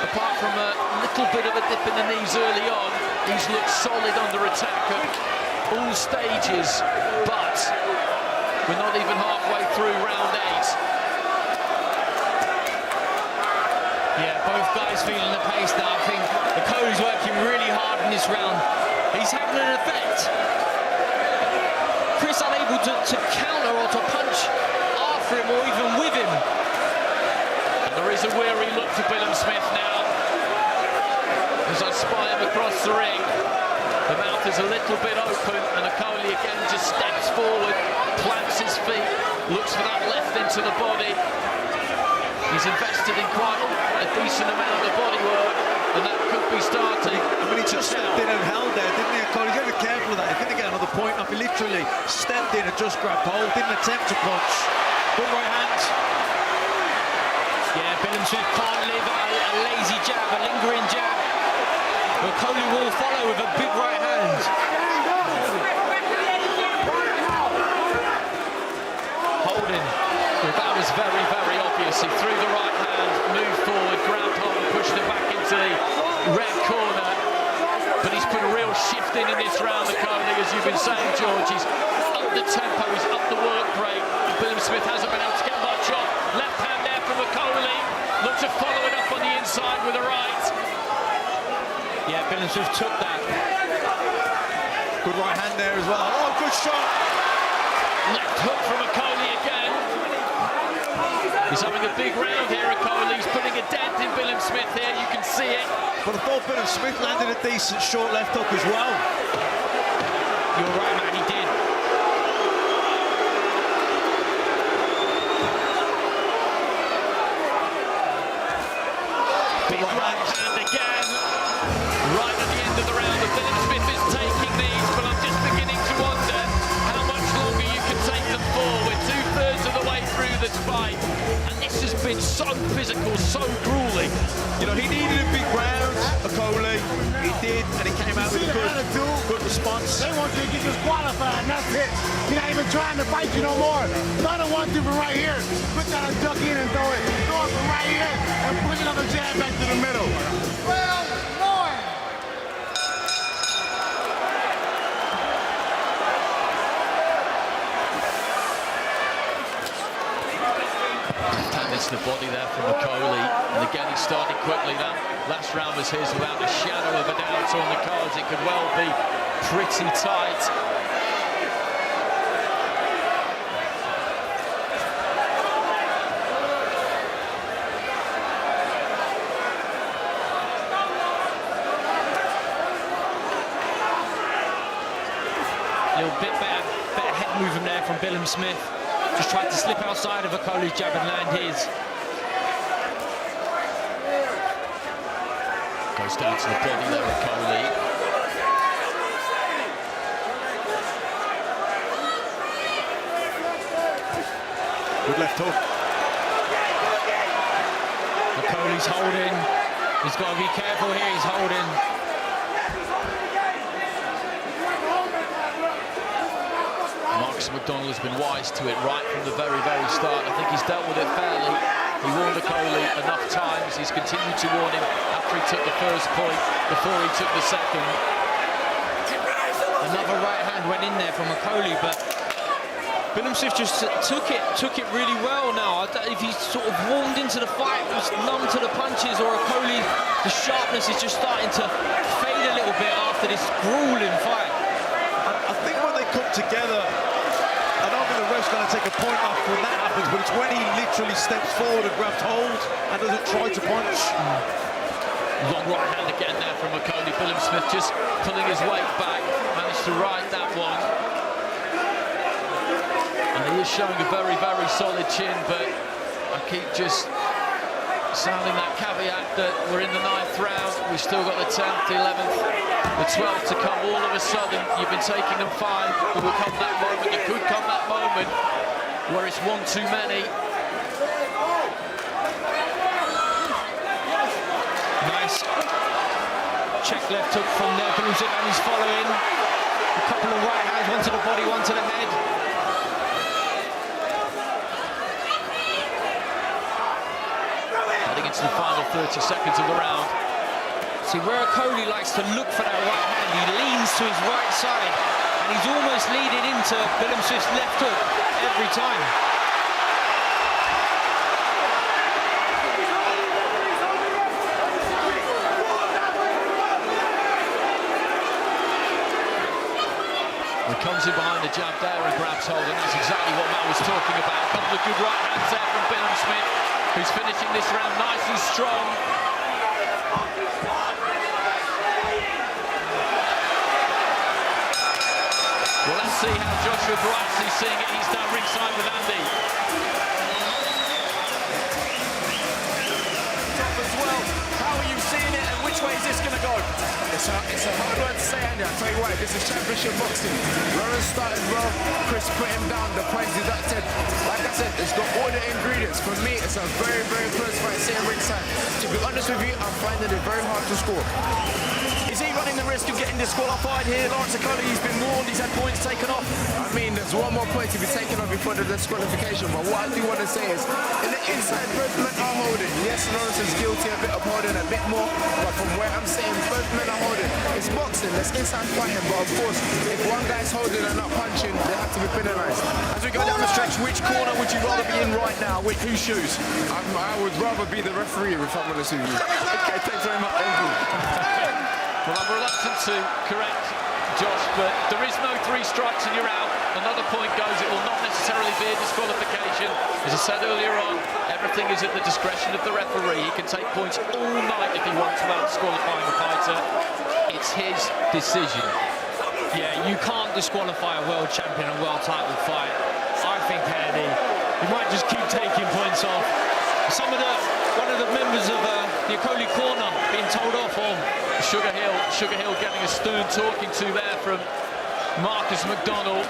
S4: apart from a little bit of a dip in the knees early on, he's looked solid under attack at all stages. But we're not even halfway through round 8.
S5: Yeah, both guys feeling the pace now. I think Okolie's working really hard in this round. He's having an effect. Chris unable to counter or to punch after him or even with him.
S4: And there is a weary look to Billam Smith now. As I spy him across the ring. The mouth is a little bit open, and Okolie again just steps forward, plants his feet, looks for that left into the body. He's invested in quite a decent amount of body work, and that could be starting.
S8: I mean, he just stepped in and held there, didn't he, Okolie? He's got to be careful of that. He's going to get another point off. He literally stepped in and just grabbed hold, didn't attempt to punch. Good right hand.
S5: Yeah, Billam Smith can't live a lazy jab, a lingering jab. Okolie will follow with a big right hand.
S4: Holding. Well, that was very, very obvious. He threw the right hand, moved forward, grabbed hold, pushed it back into the red corner. But he's put a real shift in this round, Okolie, as you've been saying, George. He's up the tempo, he's up the work rate. Billam Smith hasn't been able to get much off. Left hand there from Okolie. Look to follow it up on the inside with a right.
S5: Yeah, Billam Smith took that.
S8: Good right hand there as well. Oh, good shot.
S4: Left hook from Okolie again. He's having a big round here, Okolie. He's putting a dent in Billam Smith here, you can see it.
S8: But I thought Billam Smith landed a decent short left hook as well.
S5: You're right, man, he did.
S4: Big right hand again. Right at the end of the round, Billam Smith is taking these, but I'm just beginning to wonder how much longer you can take them for. We're 2/3 of the way through this fight, and this has been so physical, so grueling.
S8: You know, he needed a big round, Okolie. He did, and he came out with a good response.
S10: They want you to get disqualified, and that's it. You're not even trying to fight you no more. Throw the 1-2 from right here. Put that duck in and throw it. Throw it from right here and push another jab back to the middle. Well, Lord.
S4: Damage the body there from Okolie, and again he started quickly. That last round was his without a shadow of a doubt. So on the cards it could well be pretty tight.
S5: Little bit better head movement there from Billam Smith. Just tried to slip outside of Okolie's jab and land his.
S4: Goes down to the body there, Okolie.
S8: Good left hook.
S5: Okolie's holding. He's got to be careful here, he's holding.
S4: McDonald has been wise to it right from the very, very start. I think he's dealt with it fairly. He warned Okolie enough times. He's continued to warn him after he took the first point, before he took the second.
S5: Another right hand went in there from Okolie, but Billam Smith just took it really well now. If he's sort of warmed into the fight, was numb to the punches, or Okolie, the sharpness is just starting to fade a little bit after this grueling fight.
S8: I think when they come together, I don't think the ref's going to take a point off when that happens, but it's when he literally steps forward and grabs hold and doesn't try to punch.
S4: Long right hand again there from Okolie. Billam Smith just pulling his weight back, managed to ride that one. And he is showing a very, very solid chin, but I keep just sounding that caveat that we're in the 9th round. We've still got the 10th, the 11th, the 12th to come. All of a sudden, you've been taking them 5, but will come that moment. There could come that moment where it's one too many.
S5: Nice check left hook from there, Cruiserweight, and he's following. A couple of right hands, one to the body, one to the head.
S4: Heading into the final 30 seconds of the round.
S5: See, where Okolie likes to look for that right hand, he leans to his right side, and he's almost leading into Billam Smith's left hook every time.
S4: He comes in behind the jab there and grabs hold, and that's exactly what Matt was talking about. A couple of good right hands there from Billam Smith, who's finishing this round nice and strong. Well, let's see how Joshua Brights is seeing it. He's down ringside with Andy.
S7: Top as well. How are you seeing it, and which way is this going to go?
S10: It's a hard one to say, Andy. I'll tell you what, this is championship boxing. Lawrence started well, Chris put him down, the points deducted. Like I said, it's got all the ingredients. For me, it's a very, very close fight sitting ringside. To be honest with you, I'm finding it very hard to score.
S7: Is he running the risk of getting disqualified here? Lawrence Okolie, he's been warned, he's had points taken off.
S10: I mean, there's one more point to be taken off before the disqualification, but what I do want to say is, in the inside, both men are holding. Yes, Lawrence is guilty a bit of holding a bit more, but from where I'm saying both men are holding, it's boxing, there's inside fighting, but of course, if one guy's holding and not punching, they have to be penalized.
S7: As we go down the stretch, which corner would you rather be in right now? Whose shoes?
S10: I would rather be the referee, if I'm honest with you. Okay, thanks very much. Thank you.
S4: Well, I'm reluctant to correct Josh, but there is no 3 strikes and you're out. Another point goes, it will not necessarily be a disqualification. As I said earlier on, everything is at the discretion of the referee. He can take points all night if he wants without disqualifying the fighter. It's his decision.
S5: Yeah, you can't disqualify a world champion and world title fight. I think, Andy, he might just keep taking points off. One of the members of the Okolie corner being told off on.
S4: Sugar Hill getting a stern talking to there from Marcus McDonald.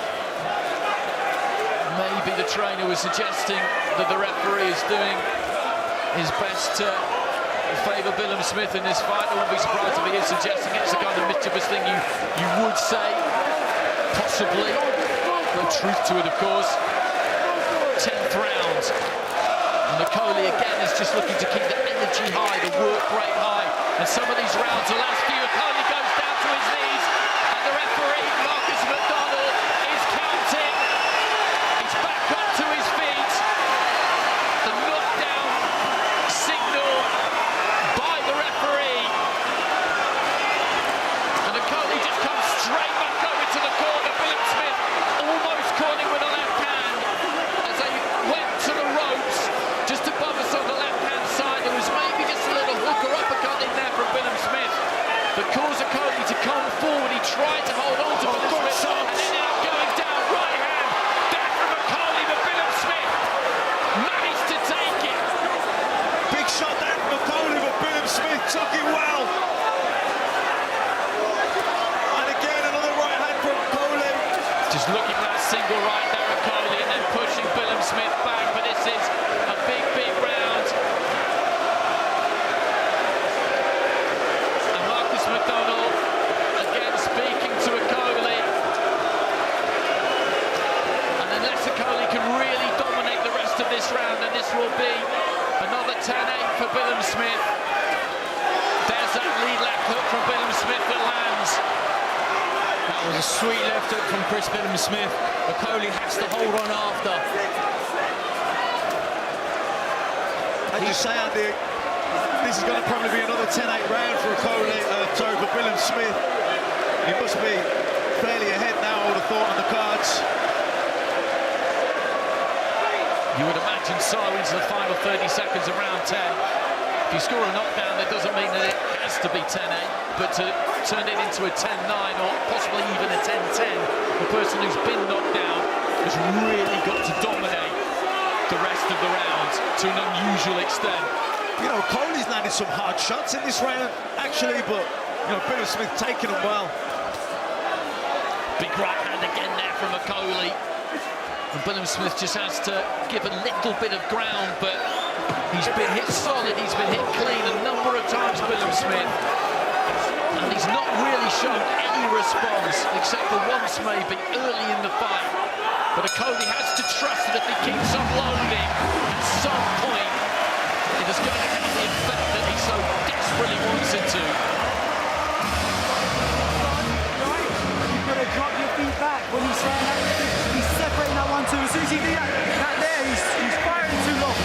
S4: Maybe the trainer was suggesting that the referee is doing his best to favour Billam Smith in this fight. I wouldn't be surprised if he is suggesting it's the kind of mischievous thing you would say. Possibly. No truth to it, of course. 10th round. And Okolie again is just looking to keep the energy high, the work rate high. And some of these rounds, the last few, Okolie goes down to his knees. And the referee, Marcus McDonald, is counting. He's back up to his feet. The knockdown signal by the referee. And Okolie just comes straight back over to the corner. Billam Smith almost cornering with a left hand as they went to the ropes just above us on the left-hand side. There was maybe just a little hook or uppercut in there from Billam Smith that caused Okolie to come forward. He tried to hold on to Billam Smith and ended up going down. Right hand back from Okolie, but Billam Smith managed to take it.
S8: Big shot there from Okolie, but Billam Smith took it well. And again, another right hand from Okolie.
S4: Just looking for that single right there, Okolie, and then pushing Billam Smith back. But this is a big round. And Marcus McDonald again speaking to Okolie. And unless Okolie can really dominate the rest of this round, then this will be another 10-8 for Billam Smith. There's that lead left hook from Billam Smith that lands.
S5: That was a sweet left hook from Billam Smith. Okolie has to hold on after.
S8: As you say, Andy, this is going to probably be another 10-8 round for for Billam Smith. He must be fairly ahead now, I would have thought, on the cards.
S4: You would imagine so into the final 30 seconds of round 10. If you score a knockdown, that doesn't mean that it has to be 10-8, but to turn it into a 10-9 or possibly even a 10-10, the person who's been knocked down has really got to dominate the rest of the round to an unusual extent.
S8: You know, Okolie's landed some hard shots in this round, actually, but, you know, Billam Smith taking them well.
S4: Big right hand again there from Okolie. And Billam Smith just has to give a little bit of ground, but he's been hit solid, he's been hit clean a number of times, Billam Smith. And he's not really shown any response, except for once maybe early in the fight. But Okolie has to trust that if he keeps unloading, at some point, it is going to have the effect that he so desperately wants it to.
S9: You've got to drop your feet back when he's saying that. He's separating that 1-2. As soon as you do that there, he's firing too long.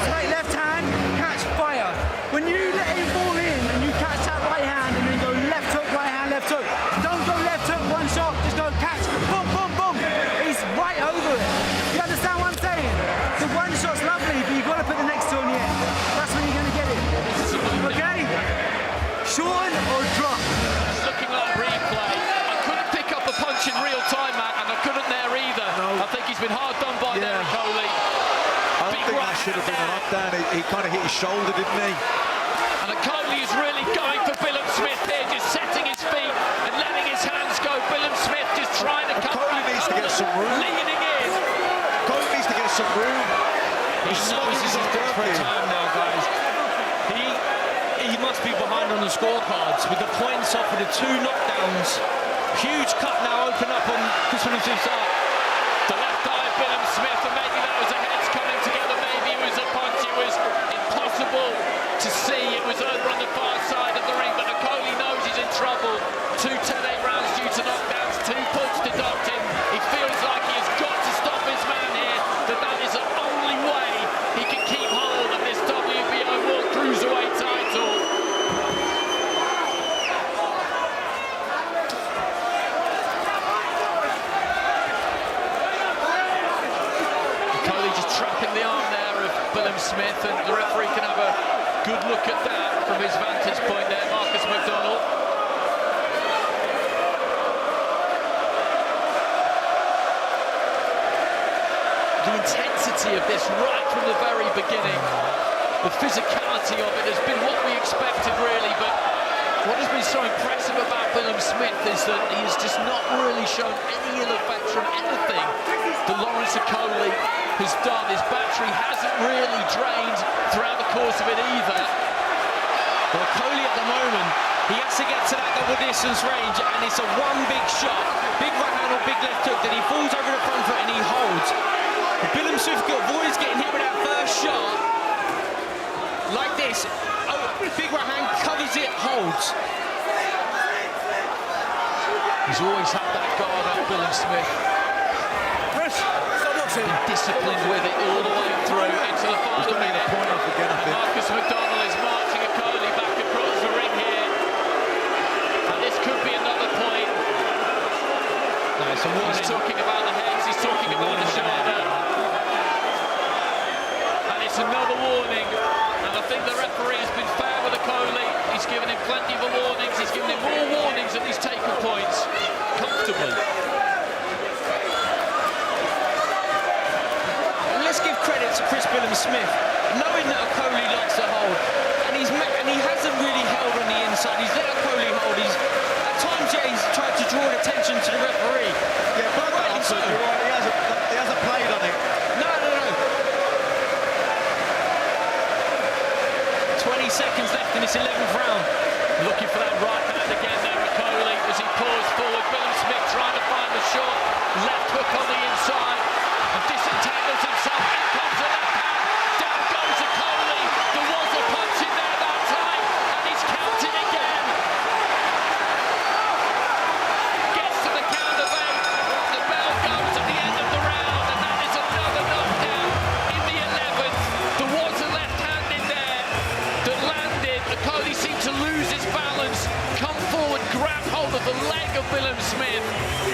S9: Straight left hand, catch fire. When you let him fall in and you catch that right hand and then go left hook, right hand, left hook. Don't go left hook, one shot, just go catch, boom, boom, boom. He's right over it. You understand what I'm saying? The one shot's lovely, but you've got to put the next two on the end. That's when you're going to get it. Okay? Shorten or drop.
S4: Looking like replay. I couldn't pick up a punch in real time, Matt, and I couldn't there either. No. I think he's been hard done by there, Okolie.
S8: I don't think that should have been a knockdown. He kind of hit his shoulder, didn't he?
S4: And Okolie is really going for Billam Smith here, just setting his feet and letting his hands go. Billam Smith just trying to cut
S8: Okolie needs to get some room.
S4: Leaning in.
S8: Okolie needs to get some room.
S5: He knows this is desperate time now, guys. He must be behind on the scorecards with the points off with the 2 knockdowns. Huge cut now open up on Billam Smith's eye.
S4: The left eye of Billam Smith, and maybe that was a heads coming together. Maybe it was a punch. It was impossible to see. It was over on the far side of the ring, but Okolie knows he's in trouble. 2 10-8 rounds due to knockdowns, 2 points deducted. He feels like he has got to stop his man here, that is the only way he can keep hold of this WBO World Cruiserweight title. Smith, and the referee can have a good look at that from his vantage point there, Marcus McDonald. The intensity of this right from the very beginning, the physicality of it has been what we expected really, but what has been so impressive about Billam Smith is that he has just not really shown any ill effects from anything that Lawrence Okolie has done. His battery hasn't really drained throughout the course of it either.
S5: Well, Okolie at the moment, he has to get to that double distance range, and it's a one big shot, big right hand or big left hook, that he falls over the front foot and he holds. Billam Smith avoids getting hit with that first shot. Like this, oh, big right hand, covers it, holds.
S4: He's always had that guard up, Billam Smith. Been disciplined with it all the way through into the final minute. Marcus McDonald is marching Okolie back across the ring here. And this could be another point.
S5: No, it's a warning.
S4: He's talking about the heads, he's talking about the shoulder. And it's another warning. And I think the referee has been fair with Okolie. He's given him plenty of warnings. He's given him more warnings at these taken points. Comfortably.
S5: Let's give credit to Billam Smith, knowing that Okolie likes to hold, and he hasn't really held on the inside. He's let Okolie hold. At times, yeah, he's tried to draw attention to the referee.
S8: Yeah, but rightly so. You're right, he hasn't played on it.
S5: No. 20 seconds left in this 11th round.
S4: Looking for that right hand again there, Okolie, as he pulls forward. Billam Smith trying to find the shot. Left hook on the inside. And disentangles himself. In comes the left hand. Down goes Okolie. There was a punch in there that time. And he's counting again. Gets to the count of 8. The bell goes at the end of the round. And that is another knockdown in the 11th. There was a left hand in there that landed. Okolie seemed to lose his balance. Come forward, grab hold of the leg of Billam Smith.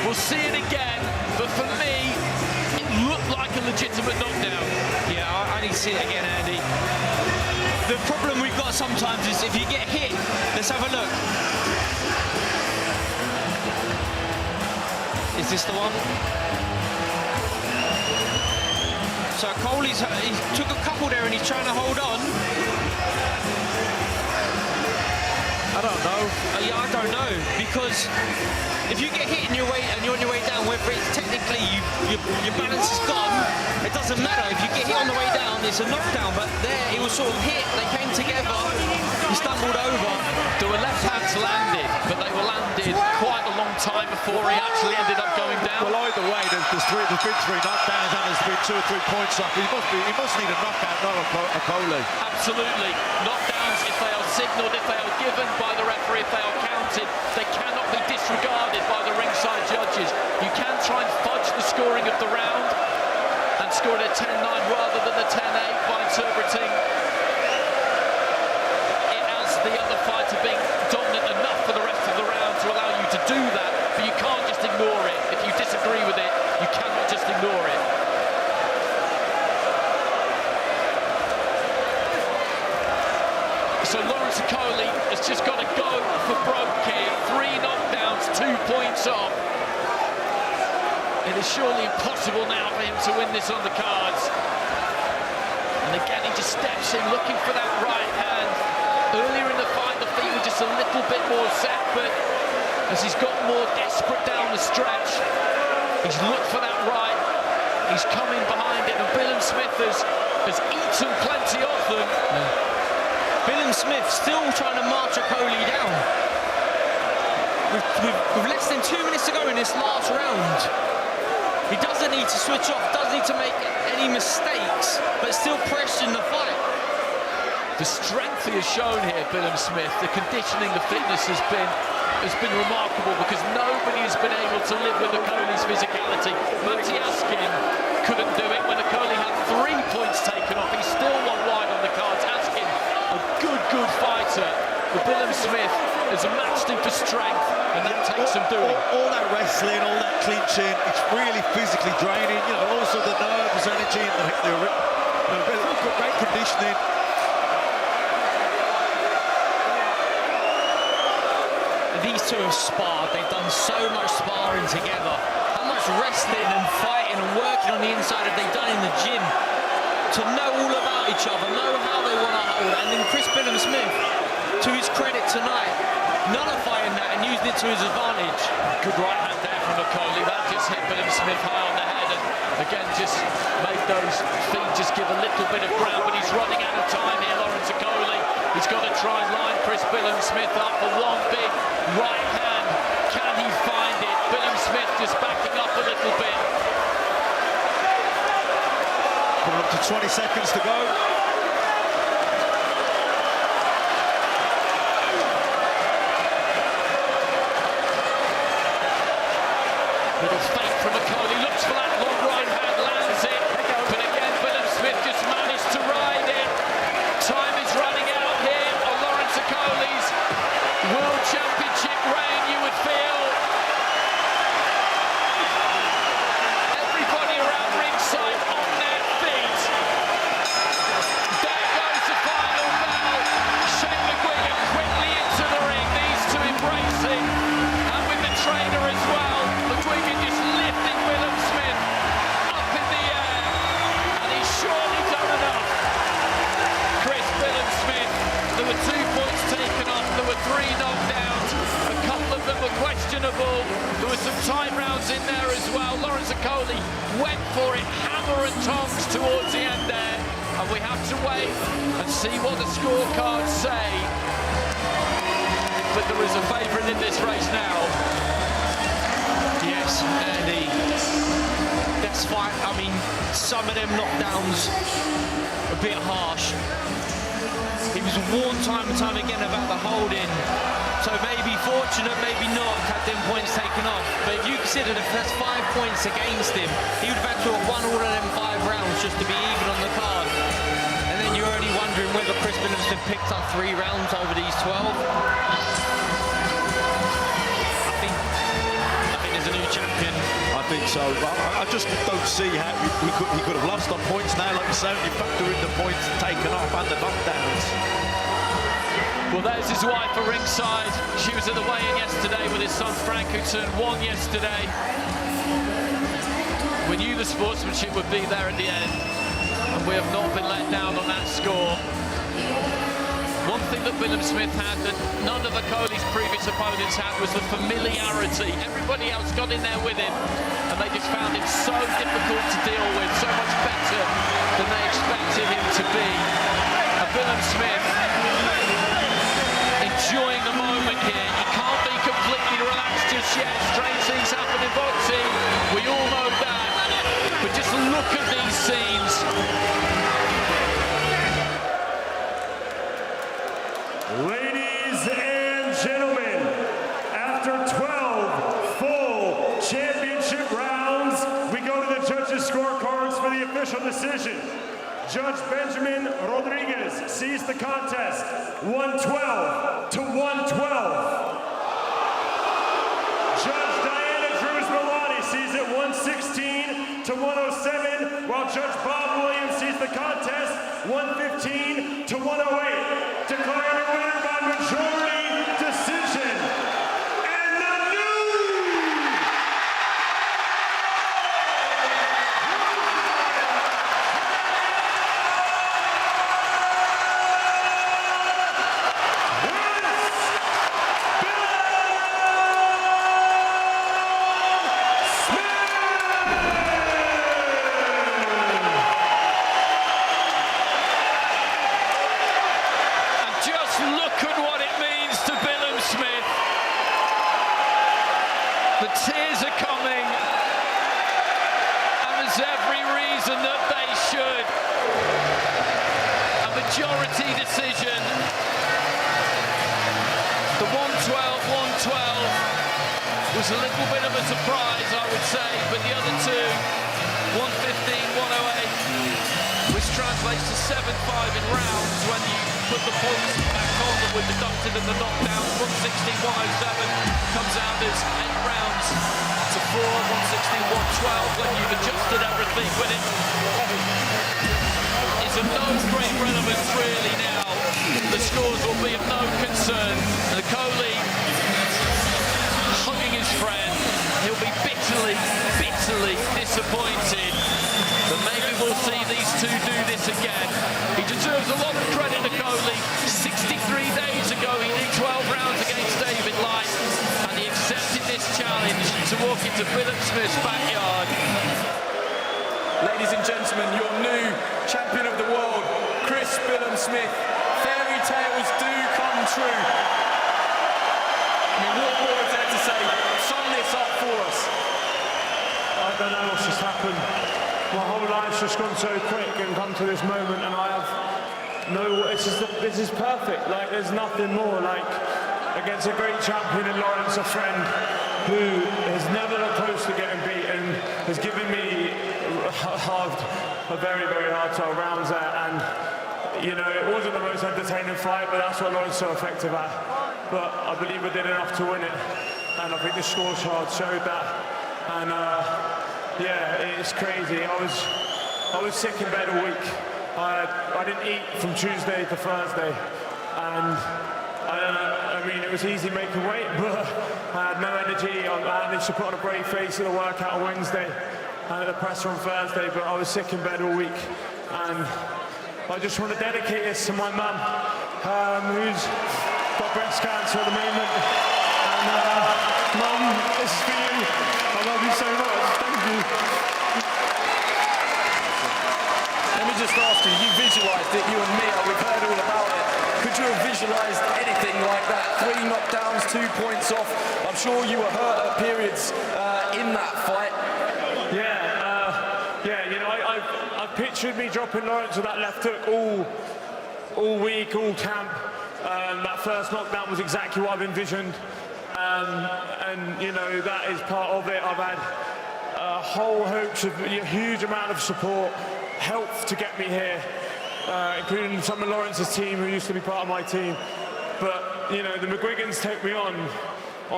S4: We'll see it again. But for me, looked like a legitimate knockdown.
S5: Yeah, I need to see it again, Andy. The problem we've got sometimes is if you get hit, let's have a look. Is this the one? So Okolie's, he took a couple there and he's trying to hold on.
S8: I don't know.
S5: Yeah, I don't know, because if you get hit in your way and you're on your way down, whether it's technically your balance is gone, it doesn't matter. If you get hit on the way down, it's a knockdown. But there, he was sort of hit. They came together. He stumbled over.
S4: There were left hands landed, but they were landed quite a long time before he actually ended up going down.
S8: Well, either way, there's been 3 knockdowns and there's been 2 or 3 points up. He must need a knockout, not Okolie.
S4: Absolutely. Knockdowns, if they are signalled, if they are given by the referee, if they are counted, they cannot be disregarded by the ringside judges. You can try and fudge the scoring of the round and score it at 10-9 rather than the 10-8 by interpreting it as the other fighter being dominant enough for the rest of the round to allow you to do that, but you can't just ignore it. If you disagree with it, you cannot just ignore it. So Lawrence Okolie has just got to go for broke here. 3 knockdowns, 2 points off. It is surely impossible now for him to win this on the cards. And again, he just steps in looking for that right hand. Earlier in the fight, the feet were just a little bit more set, but as he's got more desperate down the stretch, he's looked for that right. He's come in behind it, and Billam Smith has eaten plenty of them.
S5: Yeah. Billam Smith still trying to march Okolie down. With less than 2 minutes to go in this last round. He doesn't need to switch off, doesn't need to make any mistakes, but still pressing the fight.
S4: The strength he has shown here, Billam Smith, the conditioning, the fitness has been remarkable, because nobody has been able to live with Okolie's physicality. Matty Askin couldn't do it when Okolie had 3 points taken off. He's still 1 wide on the cards. Askin, a good fighter. But Billam Smith has matched him for strength, and that takes some doing.
S8: All that wrestling, all that clinching, it's really physically draining. You know, also the nervous energy and the great conditioning.
S5: These two have sparred. They've done so much sparring together. How much wrestling and fighting and working on the inside have they done in the gym to know all about each other, know how they want to hold. And then Chris Billam Smith, to his credit tonight, nullifying that and using it to his advantage.
S4: Good right hand there from Okolie. That just hit Billam Smith high on the head, and again just made those feet just give a little bit of ground, but he's running out of time here, Lawrence Okolie. He's got to try and line Chris Billam Smith up for one big right hand. Can he find it? Billam Smith just backing up a little bit.
S8: Coming up to 20 seconds to go.
S4: Little fake from Okolie, looks for that long right hand, lands it. But again, Billam Smith just managed to ride it. Time is running out here on Lawrence Okolie's World Championship reign, you would feel. Everybody around ringside on their feet. There goes the final bell. Shane McGuigan quickly into the ring, these two embracing. And with the trainer as well. McGuigan just lifting Billam Smith up in the air. And he's surely done enough. Chris Billam Smith, there were 2 points taken off, there were 3 knockdowns, a couple of them were questionable, there were some time rounds in there as well. Lawrence Okolie went for it, hammer and tongs towards the end there, and we have to wait and see what the scorecards say. But there is a favourite in this race now.
S5: Yes, Andy. That's fine. I mean, some of them knockdowns a bit harsh. He was warned time and time again about the holding. So maybe fortunate, maybe not, had them points taken off. But if you consider the first 5 points against him, he would have had to have won all of them 5 rounds just to be even on the card. And then you're only wondering whether Chris Billam Smith picked up 3 rounds over these 12. I think there's a new champion.
S8: I think so. I just don't see how he could have lost on points now. Like you say, when you factor in the points taken off and the knockdowns.
S4: Well, there's his wife at ringside. She was at the weigh-in yesterday with his son Frank, who turned 1 yesterday. We knew the sportsmanship would be there at the end, and we have not been let down on that score. One thing that Billam Smith had that none of Okolie's previous opponents had was the familiarity. Everybody else got in there with him, and they just found him so difficult to deal with, so much better than they expected him to be. And Billam Smith enjoying the moment here. He can't be completely relaxed just yet. Strange things happen in boxing. We all know that. But just look at these scenes.
S2: Ladies and gentlemen, after 12 full championship rounds, we go to the judges' scorecards for the official decision. Judge Benjamin Rodriguez sees the contest 112 to 112. Judge Diana Cruz-Milani sees it 116 to 107, while Judge Bob Williams sees the contest 115 to 108. Declaring a winner by majority decision. And the new
S4: The tears are coming, and there's every reason that they should. A majority decision. The 112 was a little bit of a surprise, I would say, but the other two, 115, 108, which translates to 7-5 in rounds when you put the points back on that were deducted in the knockdowns. 116, 107 comes out as 8 rounds to 4, 116, 112 when you've adjusted everything with it. It's a no-brainer. again. He deserves a lot of credit, Okolie. 63 days ago, he did 12 rounds against David Light, and he accepted this challenge to walk into Billam Smith's backyard.
S14: Ladies and gentlemen, your new champion of the world, Chris Billam Smith. Fairy tales do come true. I mean, what more is there to say? Sum this up for us.
S15: I don't know what's just happened. My whole life's just gone so quick and come to this moment, and I have no. This is perfect. Like, there's nothing more. Like, against a great champion in Lawrence, a friend who has never looked close to getting beaten, has given me a very, very hard 12 rounds there, and you know, it wasn't the most entertaining fight, but that's what Lawrence is so effective at. But I believe I did enough to win it, and I think the scorecard showed that. And yeah, it's crazy. I was sick in bed all week. I didn't eat from Tuesday to Thursday, and I mean, it was easy making weight, but I had no energy. I managed to put on a brave face at the workout on Wednesday and at the presser on Thursday, but I was sick in bed all week. And I just want to dedicate this to my mum, who's got breast cancer at the moment. And Mum, this is for you. I love you so much. Thank you.
S14: Let me just ask you, you visualised it, you and Mia, we've heard all about it. Could you have visualised anything like that? 3 knockdowns, 2 points off. I'm sure you were hurt at periods in that fight.
S15: Yeah, you know, I pictured me dropping Lawrence with that left hook all week, all camp. That first knockdown was exactly what I've envisioned. And you know, that is part of it. I've had a whole host of a huge amount of support, help to get me here, including some of Lawrence's team who used to be part of my team. But you know, the McGuigans take me on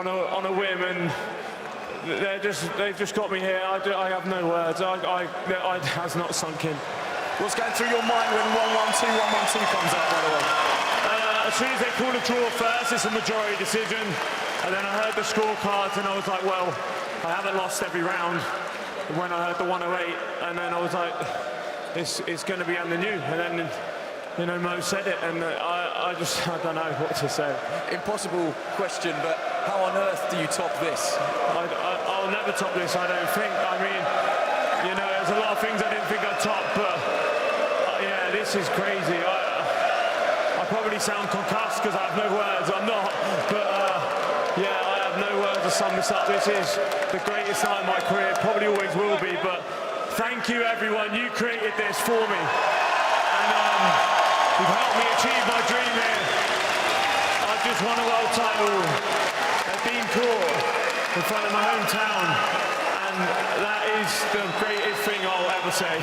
S15: a whim, and they've just got me here. I have no words. It has not sunk in.
S14: What's going through your mind when 1-1-2 comes out, by the way?
S15: As soon as they call a draw first, it's a majority decision. And then I heard the scorecards, and I was like, well, I haven't lost every round. When I heard the 108, and then I was like, it's going to be on the new. And then, you know, Mo said it, and I don't know what to say.
S14: Impossible question, but how on earth do you top this?
S15: I'll never top this, I don't think. I mean, you know, there's a lot of things I didn't think I'd top, but yeah, this is crazy. I probably sound concussed because I have no words. I'm not, but yeah, I have no words to sum this up. This is the greatest night of my career, probably always will be, but thank you, everyone. You created this for me, and you've helped me achieve my dream here. I've just won a world title at Dean Court in front of my hometown, and that is the greatest thing I'll ever say.